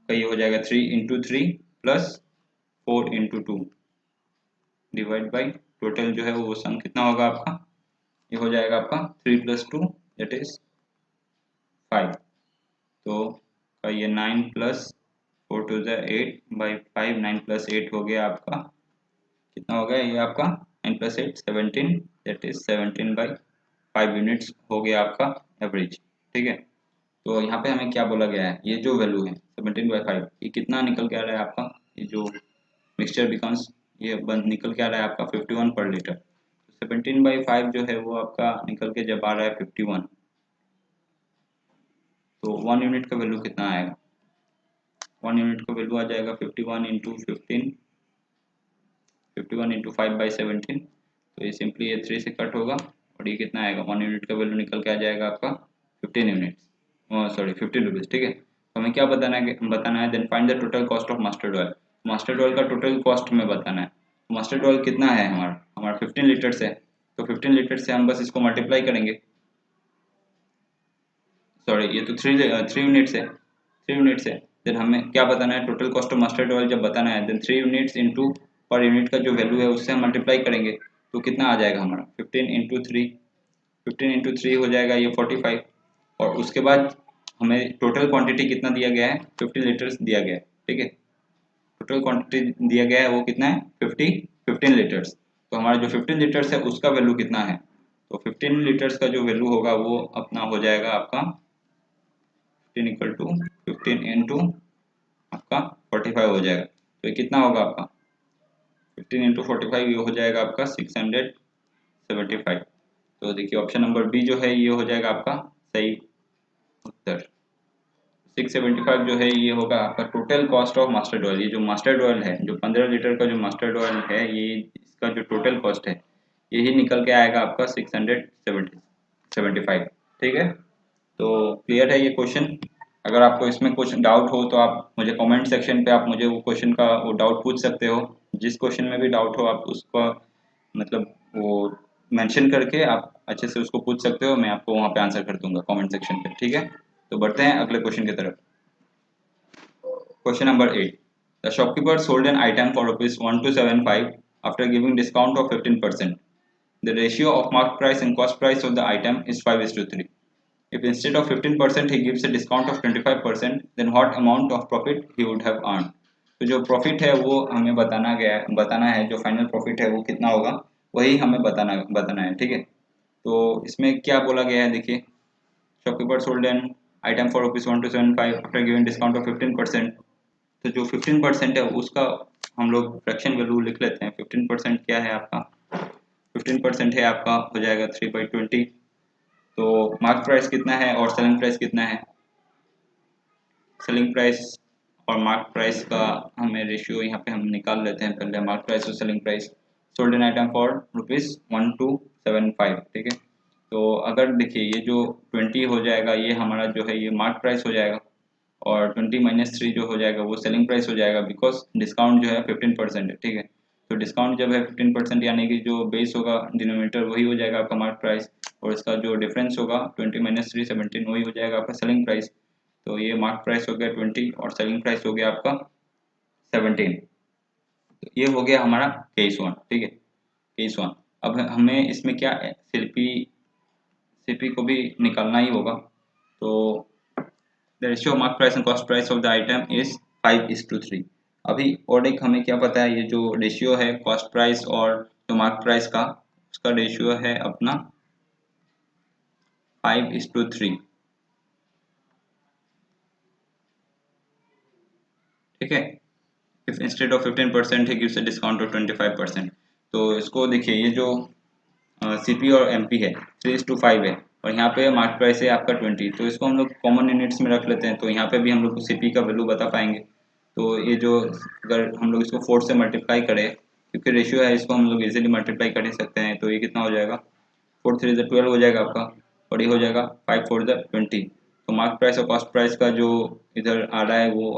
का ये हो जाएगा 3 into 3 plus 4 into 2 divide by total जो है वो सम कितना होगा आपका, ये हो जाएगा आपका 3 + 2 दैट इज 5। तो का ये 9 + 4 2 8/5, 9 + 8 हो गया आपका, कितना हो गया ये आपका 9 + 8 17, दैट इज 17/5 यूनिट्स हो गया आपका एवरेज। ठीक है, तो यहाँ पे हमें क्या बोला गया है, ये जो वैल्यू है 17/5 ये कितना निकल के आ रहा है आपका, ये जो मिक्सचर बिकम्स ये बंद निकल के आ रहा है आपका 51 पर लीटर। 17/5 जो है वो आपका निकल के जब आ रहा है 51, तो 1 यूनिट का वैल्यू कितना आएगा, 1 यूनिट का वैल्यू आ जाएगा 51 इंटू 15, 51 इंटू 5/17। तो ये सिंपली ये 3 से कट होगा और ये कितना आएगा, 1 यूनिट का वैल्यू निकल के आ जाएगा आपका 15 यूनिट्स, सॉरी 15 रुपीज़। ठीक है, तो हमें क्या बताना है then find the total cost of mustard oil. Mustard oil का टोटल कॉस्ट हमें बताना है। मस्टर्ड ऑयल कितना है हमारा 15 लीटर्स है, तो 15 लीटर से हम बस इसको मल्टीप्लाई करेंगे, सॉरी ये तो 3 यूनिट्स है, 3 यूनिट्स है। देन हमें क्या बताना है, total cost of mustard oil जब बताना है, then 3 units into per unit का जो वैल्यू है उससे हम मल्टीप्लाई करेंगे, तो कितना आ जाएगा हमारा 15 इंटू 3, 15 इंटू 3 हो जाएगा ये 45। और उसके बाद हमें टोटल क्वांटिटी कितना दिया गया है, 50 लीटर्स दिया गया है, ठीक है। टोटल क्वांटिटी दिया गया है वो कितना है 15 लीटर्स। तो हमारा जो 15 लीटर्स है उसका वैल्यू कितना है, तो 15 लीटर्स का जो वैल्यू होगा वो अपना हो जाएगा आपका 15 इक्वल टू 15 इंटू आपका 45 हो जाएगा। तो ये कितना होगा आपका 15 इंटू 45, ये हो जाएगा आपका 675। तो देखिए ऑप्शन नंबर बी जो है ये हो जाएगा आपका सही उत्तर। 675 जो है ये होगा आपका total cost of mustard oil. ये जो मस्टर्ड ऑयल है, जो 15 लीटर का जो मस्टर्ड ऑयल है, ये इसका जो टोटल कॉस्ट है यही निकल के आएगा आपका 675, ठीक है। तो क्लियर है ये क्वेश्चन। अगर आपको इसमें कुछ डाउट हो तो आप मुझे कमेंट सेक्शन पे आप मुझे वो क्वेश्चन का वो डाउट पूछ सकते हो। जिस क्वेश्चन में भी डाउट हो आप उसको मतलब वो मेंशन करके आप अच्छे से उसको पूछ सकते हो, मैं आपको वहाँ पे आंसर कर दूंगा कमेंट सेक्शन पे, ठीक है। तो बढ़ते हैं अगले क्वेश्चन की तरफ। Question number 8. The shopkeeper sold an item for rupees 1275 after giving discount of 15%. The ratio of market price and cost price of the item is 5:3. If instead of 15% he gives a discount of 25%, then what amount of profit he would have earned? तो जो profit है वो हमें बताना है, जो final profit है वो कितना होगा वही हमें बताना है, ठीक है। तो इसमें क्या बोला गया है देखिए, shopkeeper sold an item for ₹1275 after giving discount of 15%। तो जो 15% है उसका हम लोग फ्रैक्शन वैल्यू लिख लेते हैं। 15% क्या है आपका, 15% है आपका हो जाएगा 3/20। तो मार्क प्राइस कितना है और सेलिंग प्राइस कितना है, सेलिंग प्राइस और मार्क प्राइस का हमें रेशियो यहाँ पे हम निकाल लेते हैं पहले, मार्क प्राइस और selling price. Sold an item for ₹1275, ठीक है। तो अगर देखिए ये जो 20 हो जाएगा ये हमारा जो है ये मार्क प्राइस हो जाएगा, और 20 - 3 जो हो जाएगा वो सेलिंग प्राइस हो जाएगा, बिकॉज डिस्काउंट जो है 15% है, ठीक है। तो डिस्काउंट जब है 15% यानी कि जो बेस होगा डिनोमिनेटर वही हो जाएगा आपका मार्क प्राइस, और इसका जो डिफरेंस होगा 20 - 3 17 वही हो जाएगा आपका सेलिंग प्राइस। तो ये मार्क प्राइस हो गया 20 और सेलिंग प्राइस हो गया आपका 17। तो ये हो गया हमारा केस 1, ठीक है, केस 1। अब हमें इसमें क्या सीपी को भी निकालना ही होगा। तो the ratio of mark price and cost price of the item is 5:3। अभी और एक हमें क्या पता है, ये जो रेशियो है कॉस्ट प्राइस और जो मार्क प्राइस का, उसका रेशियो है अपना 5:3, ठीक है। If instead of 15% he gives a discount of 25%। तो इसको देखिए ये जो सीपी और एमपी है 3:5 है, और यहाँ पे मार्क प्राइस है आपका 20। तो इसको हम लोग कॉमन यूनिट्स में रख लेते हैं, तो यहाँ पे भी हम लोग सीपी का वैल्यू बता पाएंगे। तो ये जो अगर हम लोग इसको 4 से मल्टीप्लाई करें, क्योंकि रेशियो है इसको हम लोग इजीली मल्टीप्लाई कर ही सकते हैं, तो ये कितना हो जाएगा 4 3 12 हो जाएगा आपका, और ये हो जाएगा 5 4 20। तो मार्क प्राइस और कॉस्ट प्राइस का जो इधर आ रहा है वो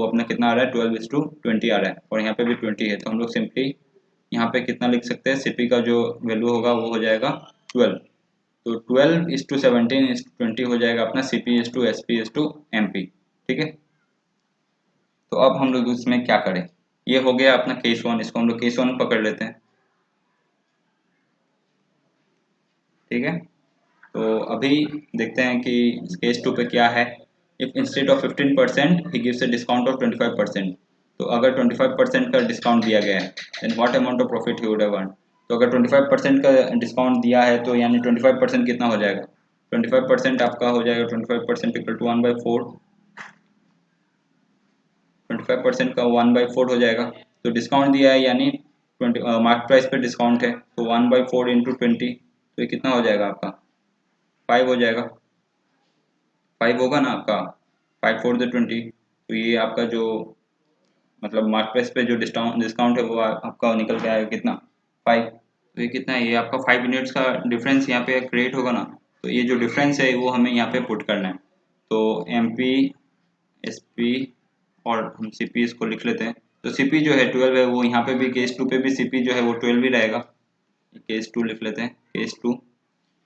अपना कितना आ रहा है 12:20 आ रहा है, और यहाँ पे भी 20 है। तो हम लोग सिंपली यहाँ पे कितना लिख सकते हैं, सीपी का जो वैल्यू होगा वो हो जाएगा 12। तो 12:17:20 हो जाएगा अपना CP:SP:MP, ठीक है। तो अब हम लोग इसमें क्या करें, ये हो गया अपना केस 1, इसको हम लोग केस 1 पकड़ लेते हैं, ठीक है। तो अभी देखते हैं कि केस 2 पे क्या है। If instead of 15% he gives a discount of 25%। तो अगर 25% का डिस्काउंट दिया गया है, then what amount of profit he would have earn. तो अगर 25% का डिस्काउंट दिया है तो यानी 25% कितना हो जाएगा, 25% आपका हो जाएगा 25% इक्वल टू 1/4। 25% का 1/4 हो जाएगा। तो डिस्काउंट दिया है यानी 20 मार्क प्राइस पे डिस्काउंट है, तो 1/4 इंटू 20, तो ये कितना हो जाएगा आपका 5 हो जाएगा, 5 होगा ना आपका, 5 4 20। तो ये आपका जो मतलब मार्क प्राइस पे जो डिस्काउंट है वो आपका निकल के आएगा कितना 5। तो ये कितना है, ये आपका 5 यूनिट्स का डिफरेंस यहाँ पे क्रिएट होगा ना। तो ये जो डिफरेंस है वो हमें यहाँ पे पुट करना है। तो MP SP और हम CP इसको लिख लेते हैं। तो CP जो है 12 है, वो यहाँ पे भी केस 2 पे भी CP जो है वो 12 ही रहेगा। केस 2 लिख लेते हैं, केस 2।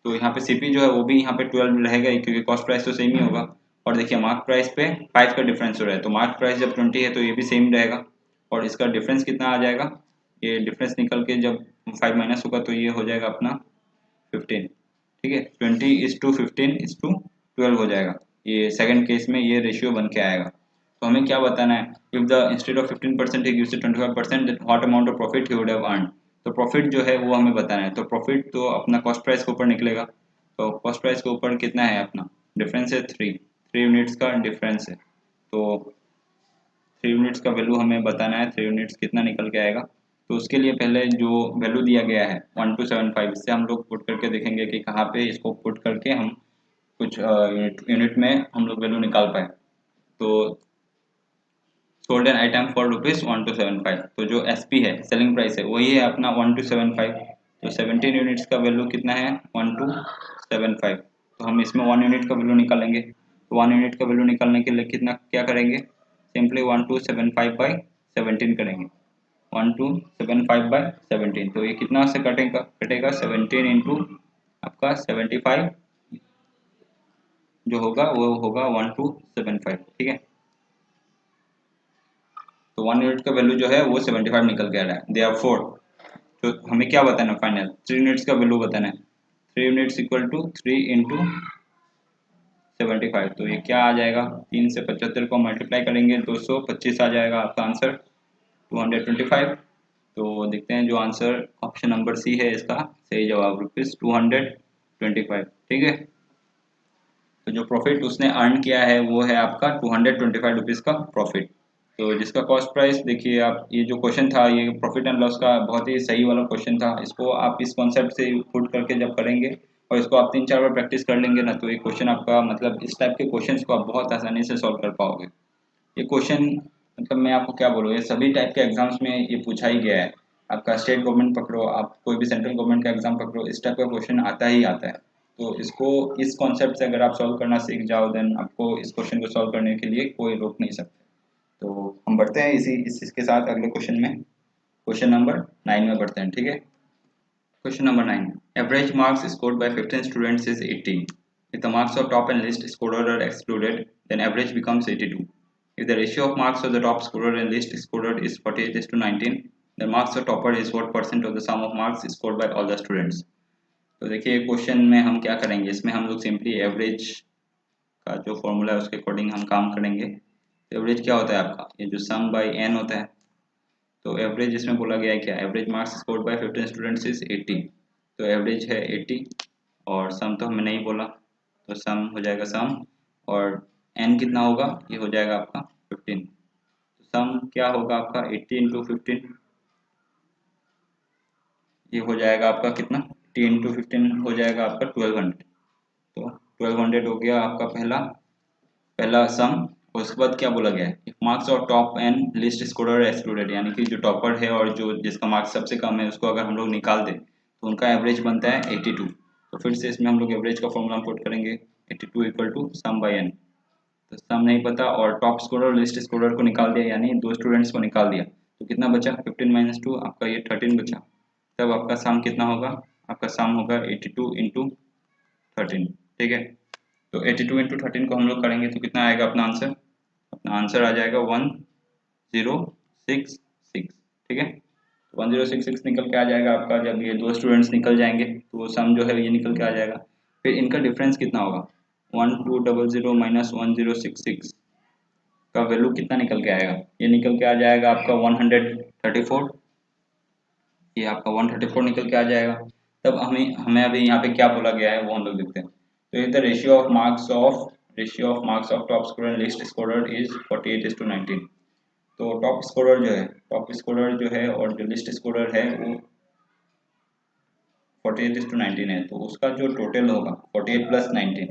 तो यहाँ पे सीपी जो है वो भी यहाँ पे 12 रहेगा ही, क्योंकि कॉस्ट प्राइस तो सेम ही होगा। और देखिए मार्क प्राइस पे 5 का डिफरेंस हो रहा है, तो मार्क प्राइस जब 20 है तो ये भी सेम रहेगा। और इसका डिफरेंस कितना आ जाएगा, ये डिफरेंस निकल के जब 5 माइनस होगा तो ये हो जाएगा अपना 15। ठीक है, 20:15:12 हो जाएगा। ये सेकंड केस में ये रेशियो बन के आएगा। तो हमें क्या बताना है, if the instead of 15% he gives 25%, what amount of profit he would have earn. तो प्रॉफिट जो है वो हमें बताना है। तो प्रॉफिट तो अपना कॉस्ट प्राइस के ऊपर निकलेगा। तो कॉस्ट प्राइस के ऊपर कितना है, अपना डिफरेंस है 3 यूनिट्स का डिफरेंस है। तो 3 यूनिट्स का वैल्यू हमें बताना है, 3 यूनिट्स कितना निकल के आएगा। तो उसके लिए पहले जो वैल्यू दिया गया है 1275, इससे हम लोग पुट करके देखेंगे कि कहाँ पे इसको पुट करके हम कुछ यूनिट में हम लोग वैल्यू निकाल पाए। तो सोल्ड एन आइटम फॉर ₹1275, तो जो एसपी है, सेलिंग प्राइस है, वही है अपना 1275। तो 17 यूनिट्स का वैल्यू कितना है, 1275। तो हम इसमें 1 यूनिट का वैल्यू निकालेंगे। तो 1 यूनिट का वैल्यू निकालने के लिए कितना क्या करेंगे, सिंपली 1275/17 करेंगे। 1275/17, तो ये कितना से कटेगा 17 इंटू आपका 75, जो होगा वो होगा 1275। ठीक है, तो 1 यूनिट का वैल्यू जो है वो 75 निकल के आ रहा है। देयरफॉर तो हमें क्या बताना है, फाइनल 3 यूनिट्स का वैल्यू बताना है। 3 यूनिट्स इक्वल टू 3 इंटू 75, तो ये क्या आ जाएगा, 3 से 75 को मल्टीप्लाई करेंगे 225 आ जाएगा आपका आंसर 225। तो देखते हैं जो आंसर ऑप्शन नंबर सी है इसका सही जवाब ₹225। ठीक है, तो जो प्रॉफिट उसने अर्न किया है वो है आपका ₹225 का प्रॉफिट। तो जिसका कॉस्ट प्राइस देखिए आप, ये जो क्वेश्चन था ये प्रॉफिट एंड लॉस का बहुत ही सही वाला क्वेश्चन था। इसको आप इस कॉन्सेप्ट से पुट करके जब करेंगे और इसको आप 3-4 बार प्रैक्टिस कर लेंगे ना, तो ये क्वेश्चन आपका मतलब इस टाइप के क्वेश्चंस को आप बहुत आसानी से सॉल्व कर पाओगे। ये क्वेश्चन मतलब मैं आपको क्या बोलूँ, ये सभी टाइप के एग्जाम्स में ये पूछा ही गया है। आपका स्टेट गवर्नमेंट पकड़ो, आप कोई भी सेंट्रल गवर्नमेंट का एग्जाम पकड़ो, इस टाइप का क्वेश्चन आता ही आता है। तो इसको इस कॉन्सेप्ट से अगर आप सॉल्व करना सीख जाओ, देन आपको इस क्वेश्चन को सॉल्व करने के लिए कोई रोक नहीं सकता। तो हम बढ़ते हैं इसके साथ अगले क्वेश्चन में, क्वेश्चन नंबर 9 में बढ़ते हैं। ठीक है, question number 9, average marks scored bye 15 students is 80। If the marks of top and least scorer are excluded, then average becomes 82. If the ratio of marks of the top scorer and least scorer is 48:19, then marks of topper is what percent of the sum of marks scored by all the students. तो देखिए question में हम क्या करेंगे, इसमें हम लोग simply average का जो फॉर्मूला है उसके अकॉर्डिंग हम काम करेंगे। तो एवरेज क्या होता है आपका, ये जो सम बाय एन होता है। तो एवरेज इसमें बोला गया है क्या, average marks scored bye 15 students is 80। तो एवरेज है 80 और सम तो हमने नहीं बोला, तो सम हो जाएगा सम, और एन कितना होगा, ये हो जाएगा आपका 15। तो सम क्या होगा आपका 80 इंटू 15, ये हो जाएगा आपका कितना, 80 इंटू 15 हो जाएगा आपका 1200। तो 1200 हो गया आपका पहला पहला सम। उसके बाद क्या बोला गया है, मार्क्स और top and list scorer excluded, यानी कि जो टॉपर है और जो जिसका मार्क्स सबसे कम है उसको अगर हम लोग निकाल दें तो उनका एवरेज बनता है 82। तो फिर से इसमें हम लोग एवरेज का फॉर्मूला पुट करेंगे, 82 equal to sum by n. तो सम नहीं पता और टॉप स्कोरर और लिस्ट स्कोरर को निकाल दिया, यानी दो स्टूडेंट्स को निकाल दिया, तो कितना बचा, 15 - 2 आपका ये 13 बचा। तब आपका सम कितना होगा, आपका सम होगा 82 इंटू 13। ठीक है, तो 82 इंटू 13 को हम लोग करेंगे तो कितना आएगा अपना आंसर, अपना आंसर आ जाएगा 1066। ठीक है, 1066 निकल के आ जाएगा आपका। जब ये दो स्टूडेंट्स निकल जाएंगे तो सम जो है ये निकल के आ जाएगा। फिर इनका डिफरेंस कितना होगा, 1200 माइनस 1066 का वैल्यू कितना निकल के आएगा, ये निकल के आ जाएगा आपका 134। ये आपका 134 निकल के आ जाएगा। तब हमें हमें अभी यहाँ पे क्या बोला गया है वो हम लोग देखते हैं। तो इधर ratio of marks of top scorer and list scorer is 48:19। तो टॉप स्कोरर जो है और जो लिस्ट स्कोरर है वो 48:19 है। तो उसका जो टोटल होगा 48 प्लस 19,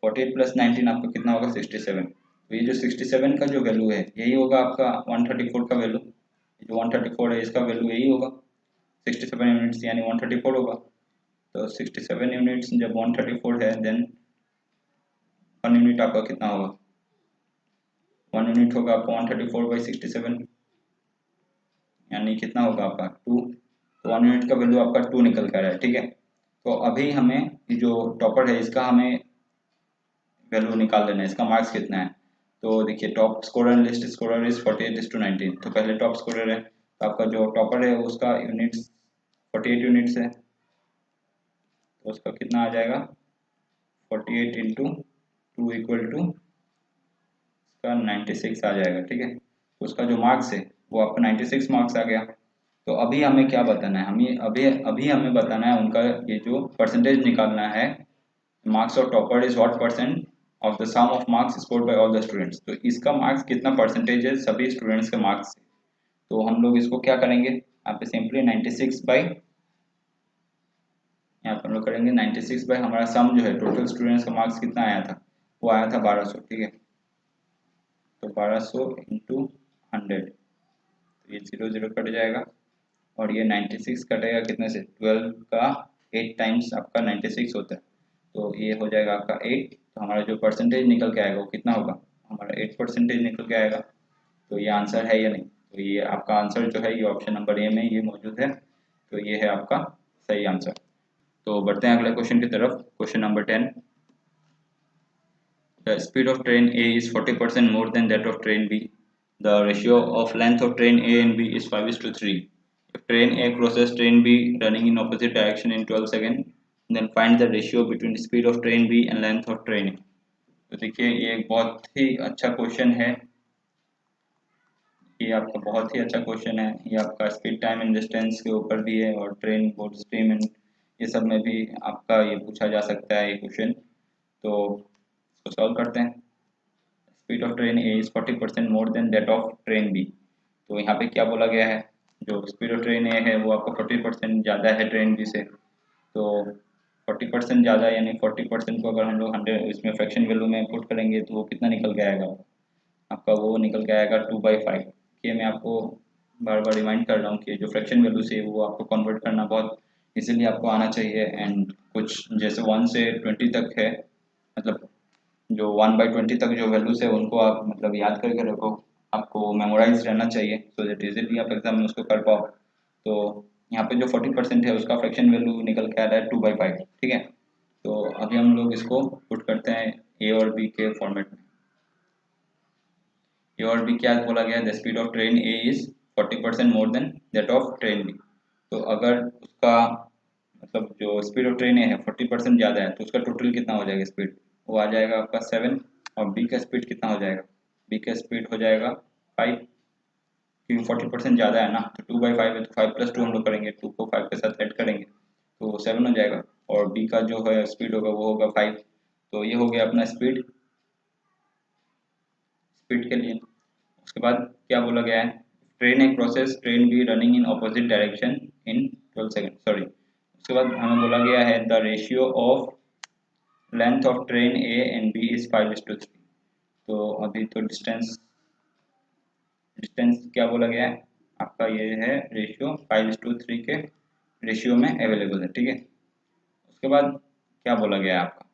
48 प्लस 19 आपका कितना होगा 67। तो ये जो 67 का जो वैल्यू है यही होगा आपका 134 का वैल्यू। जो 134 है इसका वैल्यू यही होगा 67 यूनिट्स, यानी 134 होगा। तो 67 यूनिट्स जब 134 है, देन 1 यूनिट आपका कितना होगा, 1 यूनिट होगा आपका 134/67, यानी कितना होगा आपका 2। तो 1 यूनिट का वैल्यू आपका 2 निकल कर रहा है, ठीक है। तो अभी हमें ये जो टॉपर है इसका हमें वैल्यू निकाल लेना है, इसका मार्क्स कितना है। तो देखिए top scorer list scorer is 48:19, तो पहले टॉप स्कोरर है, तो आपका जो टॉपर है उसका यूनिट्स 48 यूनिट्स है, तो उसका कितना आ जाएगा 48 इंटू 2 इक्वल टू उसका 96 आ जाएगा, ठीक है। तो उसका जो मार्क्स है वो आपका 96 मार्क्स आ गया। तो अभी हमें क्या बताना है, हमें अभी अभी हमें बताना है उनका ये जो परसेंटेज निकालना है, marks of topper is what percent of the sum of marks scored by all the students. तो इसका मार्क्स कितना परसेंटेज है सभी स्टूडेंट्स के मार्क्स से। तो हम लोग इसको क्या करेंगे, यहाँ पे सिंपली 96 बाई, यहाँ पर हम लोग करेंगे 96 बाई हमारा सम जो है टोटल स्टूडेंट्स का मार्क्स कितना आया था, वो आया था 1200, ठीक है। तो 1200 इंटू 100, तो ये 0 0 कट जाएगा, और ये 96 कटेगा कितने से, 12 का 8 टाइम्स आपका 96 होता है, तो ये हो जाएगा आपका 8। तो हमारा जो परसेंटेज निकल के आएगा वो कितना होगा, हमारा 8% निकल के आएगा। तो ये आंसर है या नहीं, तो ये आपका आंसर जो है ये ऑप्शन नंबर ए में ये मौजूद है, तो ये है आपका सही आंसर। तो बढ़ते हैं अगले क्वेश्चन की तरफ, question number 10। The speed of train A is 40% more than that of train B. The ratio of length of train A and B is 5:3. If train A crosses train B running in opposite direction in 12 seconds, then find the ratio between speed of train B and length of train A. तो देखिए ये एक बहुत ही अच्छा question है, ये आपका बहुत ही अच्छा क्वेश्चन है। ये आपका स्पीड टाइम एंड डिस्टेंस के ऊपर भी है, और ट्रेन बोर्ड स्ट्रीम एंड ये सब में भी आपका ये पूछा जा सकता है ये क्वेश्चन। तो इसको सॉल्व करते हैं। Speed of train A is 40% more than that of train B. तो यहाँ पे क्या बोला गया है, जो स्पीड ऑफ ट्रेन ए है वो आपका 40% ज़्यादा है ट्रेन बी से। तो 40% ज़्यादा यानी 40% को अगर हम लोग 100 इसमें फ्रैक्शन वैल्यू में पुट करेंगे तो वो कितना निकल के आएगा आपका, वो निकल के आएगा 2/5। ये मैं आपको बार बार रिमाइंड कर रहा हूँ कि जो फ्रैक्शन वैल्यू से वो आपको कन्वर्ट करना बहुत इजीली आपको आना चाहिए। एंड कुछ जैसे 1 से 20 तक है, मतलब जो 1/20 तक जो वैल्यूज है उनको आप मतलब याद करके रखो, आपको मेमोराइज रहना चाहिए, सो दैट इजीली आप एग्जाम में उसको कर पाओ। तो यहाँ पे जो 40% है उसका फ्रैक्शन वैल्यू निकल के आ रहा है 2/5, ठीक है। तो अभी हम लोग इसको पुट करते हैं ए और बी के फॉर्मेट में। ए और बी क्या बोला गया है, the speed of train A is 40% more than that of train B. तो अगर उसका मतलब जो स्पीड ऑफ ट्रेन ए है 40% ज़्यादा है, तो उसका टोटल कितना हो जाएगा स्पीड, वो आ जाएगा आपका 7। और बी का स्पीड कितना हो जाएगा, बी का स्पीड हो जाएगा 5, क्योंकि 40% ज़्यादा है ना, तो 2/5 है, तो 5+2 हम लोग करेंगे, 2 को 5 के साथ ऐड करेंगे तो 7 हो जाएगा। और बी का जो है स्पीड होगा वो होगा 5। तो ये हो गया अपना स्पीड, स्पीड के लिए। उसके बाद क्या बोला गया है, train A crosses train B running in opposite direction in 12 second, sorry. उसके बाद हमें बोला गया है the ratio of length of train A and B is 5:3। तो अभी तो डिस्टेंस डिस्टेंस क्या बोला गया है आपका, ये है रेशियो 5:3 के रेशियो में अवेलेबल है, ठीक है। उसके बाद क्या बोला गया है आपका,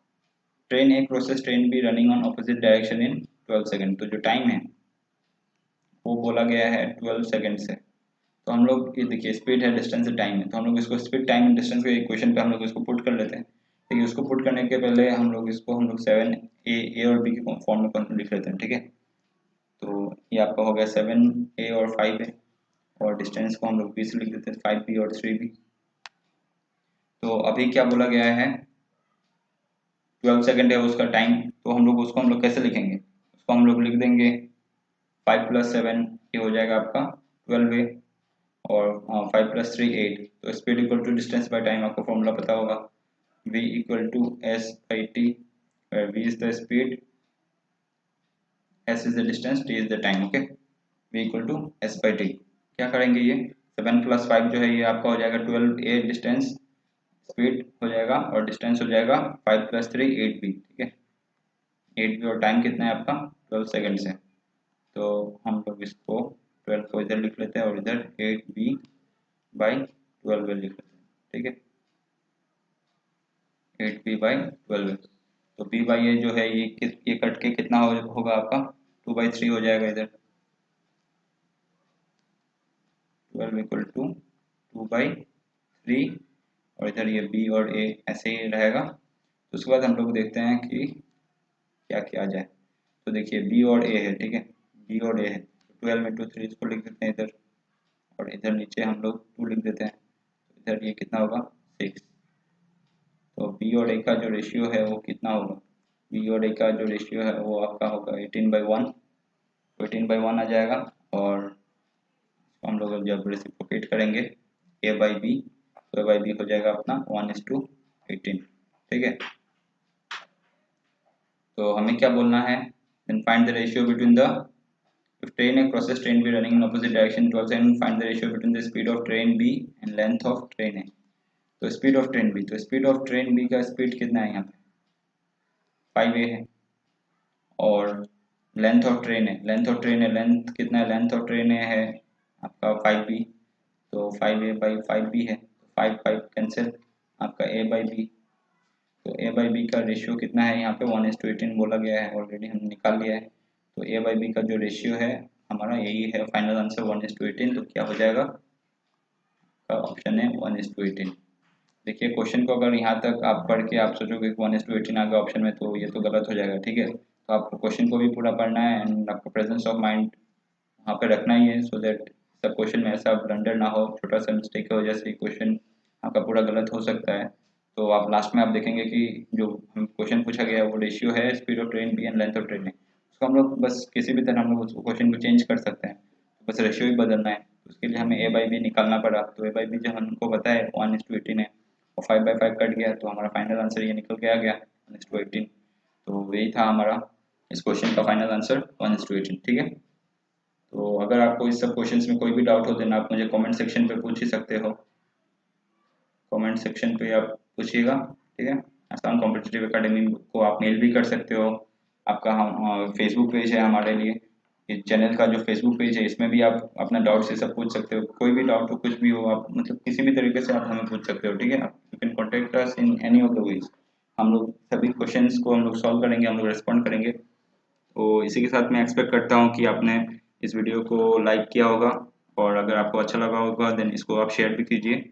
train A crosses train B running on opposite direction in 12 second. तो जो टाइम है वो बोला गया है 12 सेकेंड से। तो हम लोग ये देखिए स्पीड है डिस्टेंस है टाइम है, तो हम लोग इसको स्पीड टाइम एंड डिस्टेंस के इक्वेशन पे हम लोग इसको पुट कर लेते हैं। ठीक है, उसको पुट करने के पहले हम लोग इसको हम लोग 7 ए और बी के फॉर्म में लिख लेते हैं, ठीक है। तो ये आपका हो गया 7 ए और 5 है, और डिस्टेंस को हम लोग बी से लिख देते हैं 5 बी और 3 बी। तो अभी क्या बोला गया है 12 सेकेंड है उसका टाइम, तो हम लोग कैसे लिखेंगे, उसको हम लोग लिख देंगे 5+7, ये हो जाएगा आपका 12 ए, और 5+3 8। तो speed equal to distance by time, आपको फॉर्मूला पता होगा, v equal to s by t, v is the speed, s is the distance, t is the time, okay. v equal to s by t. क्या करेंगे, ये 7+5 जो है ये आपका हो जाएगा 12 a डिस्टेंस, स्पीड हो जाएगा, और डिस्टेंस हो जाएगा 5+3 8b, ठीक है। 8b और टाइम कितना है आपका 12 सेकेंड्स है। तो हम लोग इसको 12 को इधर लिख लेते हैं और इधर 8b/12 लिख लेते हैं, ठीक है। 8b/12। तो b बाई ए जो है ये कट के कितना होगा आपका 2/3 हो जाएगा इधर, 12 इक्वल टू 2/3। 3 और इधर ये बी और ए ऐसे ही रहेगा। तो उसके बाद हम लोग देखते हैं कि क्या किया जाए। तो देखिए बी और ए है, ठीक है, बी और ए है, 12 में 3 इसको लिख देते हैं इधर, और इधर नीचे हम लोग 2 लिख देते हैं। तो इधर ये कितना होगा 6। तो बी और ए का जो रेशियो है वो कितना होगा, बी और ए का जो रेशियो है वो आपका होगा 18/1। 18/1 आ जाएगा। और हम लोग जब रेसिप्रोकेट करेंगे ए बाई बी, तो ए बाई बी हो जाएगा अपना 1:18, ठीक है। तो हमें क्या बोलना है, then find the ratio between the, if train A crosses train B running in opposite direction to also find the ratio between the speed of train B and length of train A। तो speed of train B, तो speed of train B का speed कितना है यहाँ पे 5a है, और length of train है, लेंथ ऑफ ट्रेन है, लेंथ कितना है, लेंथ ऑफ ट्रेन है आपका 5b। तो 5a बाई 5b है, तो 5 5 कैंसिल, आपका a बाई बी। तो a बाई बी का रेशियो कितना है यहाँ पे 1:18 बोला गया है, ऑलरेडी हमने निकाल लिया है। तो a बाई बी का जो रेशियो है हमारा यही है, फाइनल आंसर 1:18। तो क्या हो जाएगा, ऑप्शन है 1:18। देखिए क्वेश्चन को अगर यहाँ तक आप पढ़ के आप सोचोगे कि 1:18 आ गया ऑप्शन में, तो ये तो गलत हो जाएगा, ठीक है। तो आपको क्वेश्चन को भी पूरा पढ़ना है एंड आपको प्रेजेंस ऑफ माइंड वहाँ पे रखना ही है, सो दैट सब क्वेश्चन में ऐसा ब्लंडर ना हो, छोटा सा मिस्टेक की वजह से क्वेश्चन आपका पूरा गलत हो सकता है। तो आप लास्ट में आप देखेंगे कि जो हम क्वेश्चन पूछा गया है वो रेशियो है speed of train B and length of train है, उसको हम लोग बस किसी भी तरह हम लोग उसको क्वेश्चन को चेंज कर सकते हैं, बस रेशियो ही बदलना है। तो उसके लिए हमें ए बाई बी निकालना पड़ा। तो ए बाई बी जो हमको पता है 1:18 है, और 5/5 कट गया, तो हमारा फाइनल आंसर ये निकल के आ गया 1:18। तो यही था हमारा इस क्वेश्चन का फाइनल आंसर 1:18, ठीक है। तो अगर आपको इस सब क्वेश्चंस में कोई भी डाउट हो देन आप मुझे कमेंट सेक्शन पे पूछ ही सकते हो, कमेंट सेक्शन पे आप पूछिएगा, ठीक है। आसान कॉम्पिटिटिव एकेडमी को आप मेल भी कर सकते हो। आपका हम फेसबुक पेज है हमारे लिए, इस चैनल का जो फेसबुक पेज है इसमें भी आप अपना डाउट से सब पूछ सकते हो, कोई भी डाउट हो कुछ भी हो आप मतलब किसी भी तरीके से आप हमें पूछ सकते हो, ठीक है। You can contact us in any of the ways, हम लोग सभी क्वेश्चंस को हम लोग सॉल्व करेंगे, हम लोग रिस्पॉन्ड करेंगे। तो इसी के साथ मैं एक्सपेक्ट करता हूँ कि आपने इस वीडियो को लाइक किया होगा, और अगर आपको अच्छा लगा होगा देन इसको आप शेयर भी कीजिए।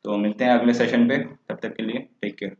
तो मिलते हैं अगले सेशन पे, तब तक के लिए टेक केयर।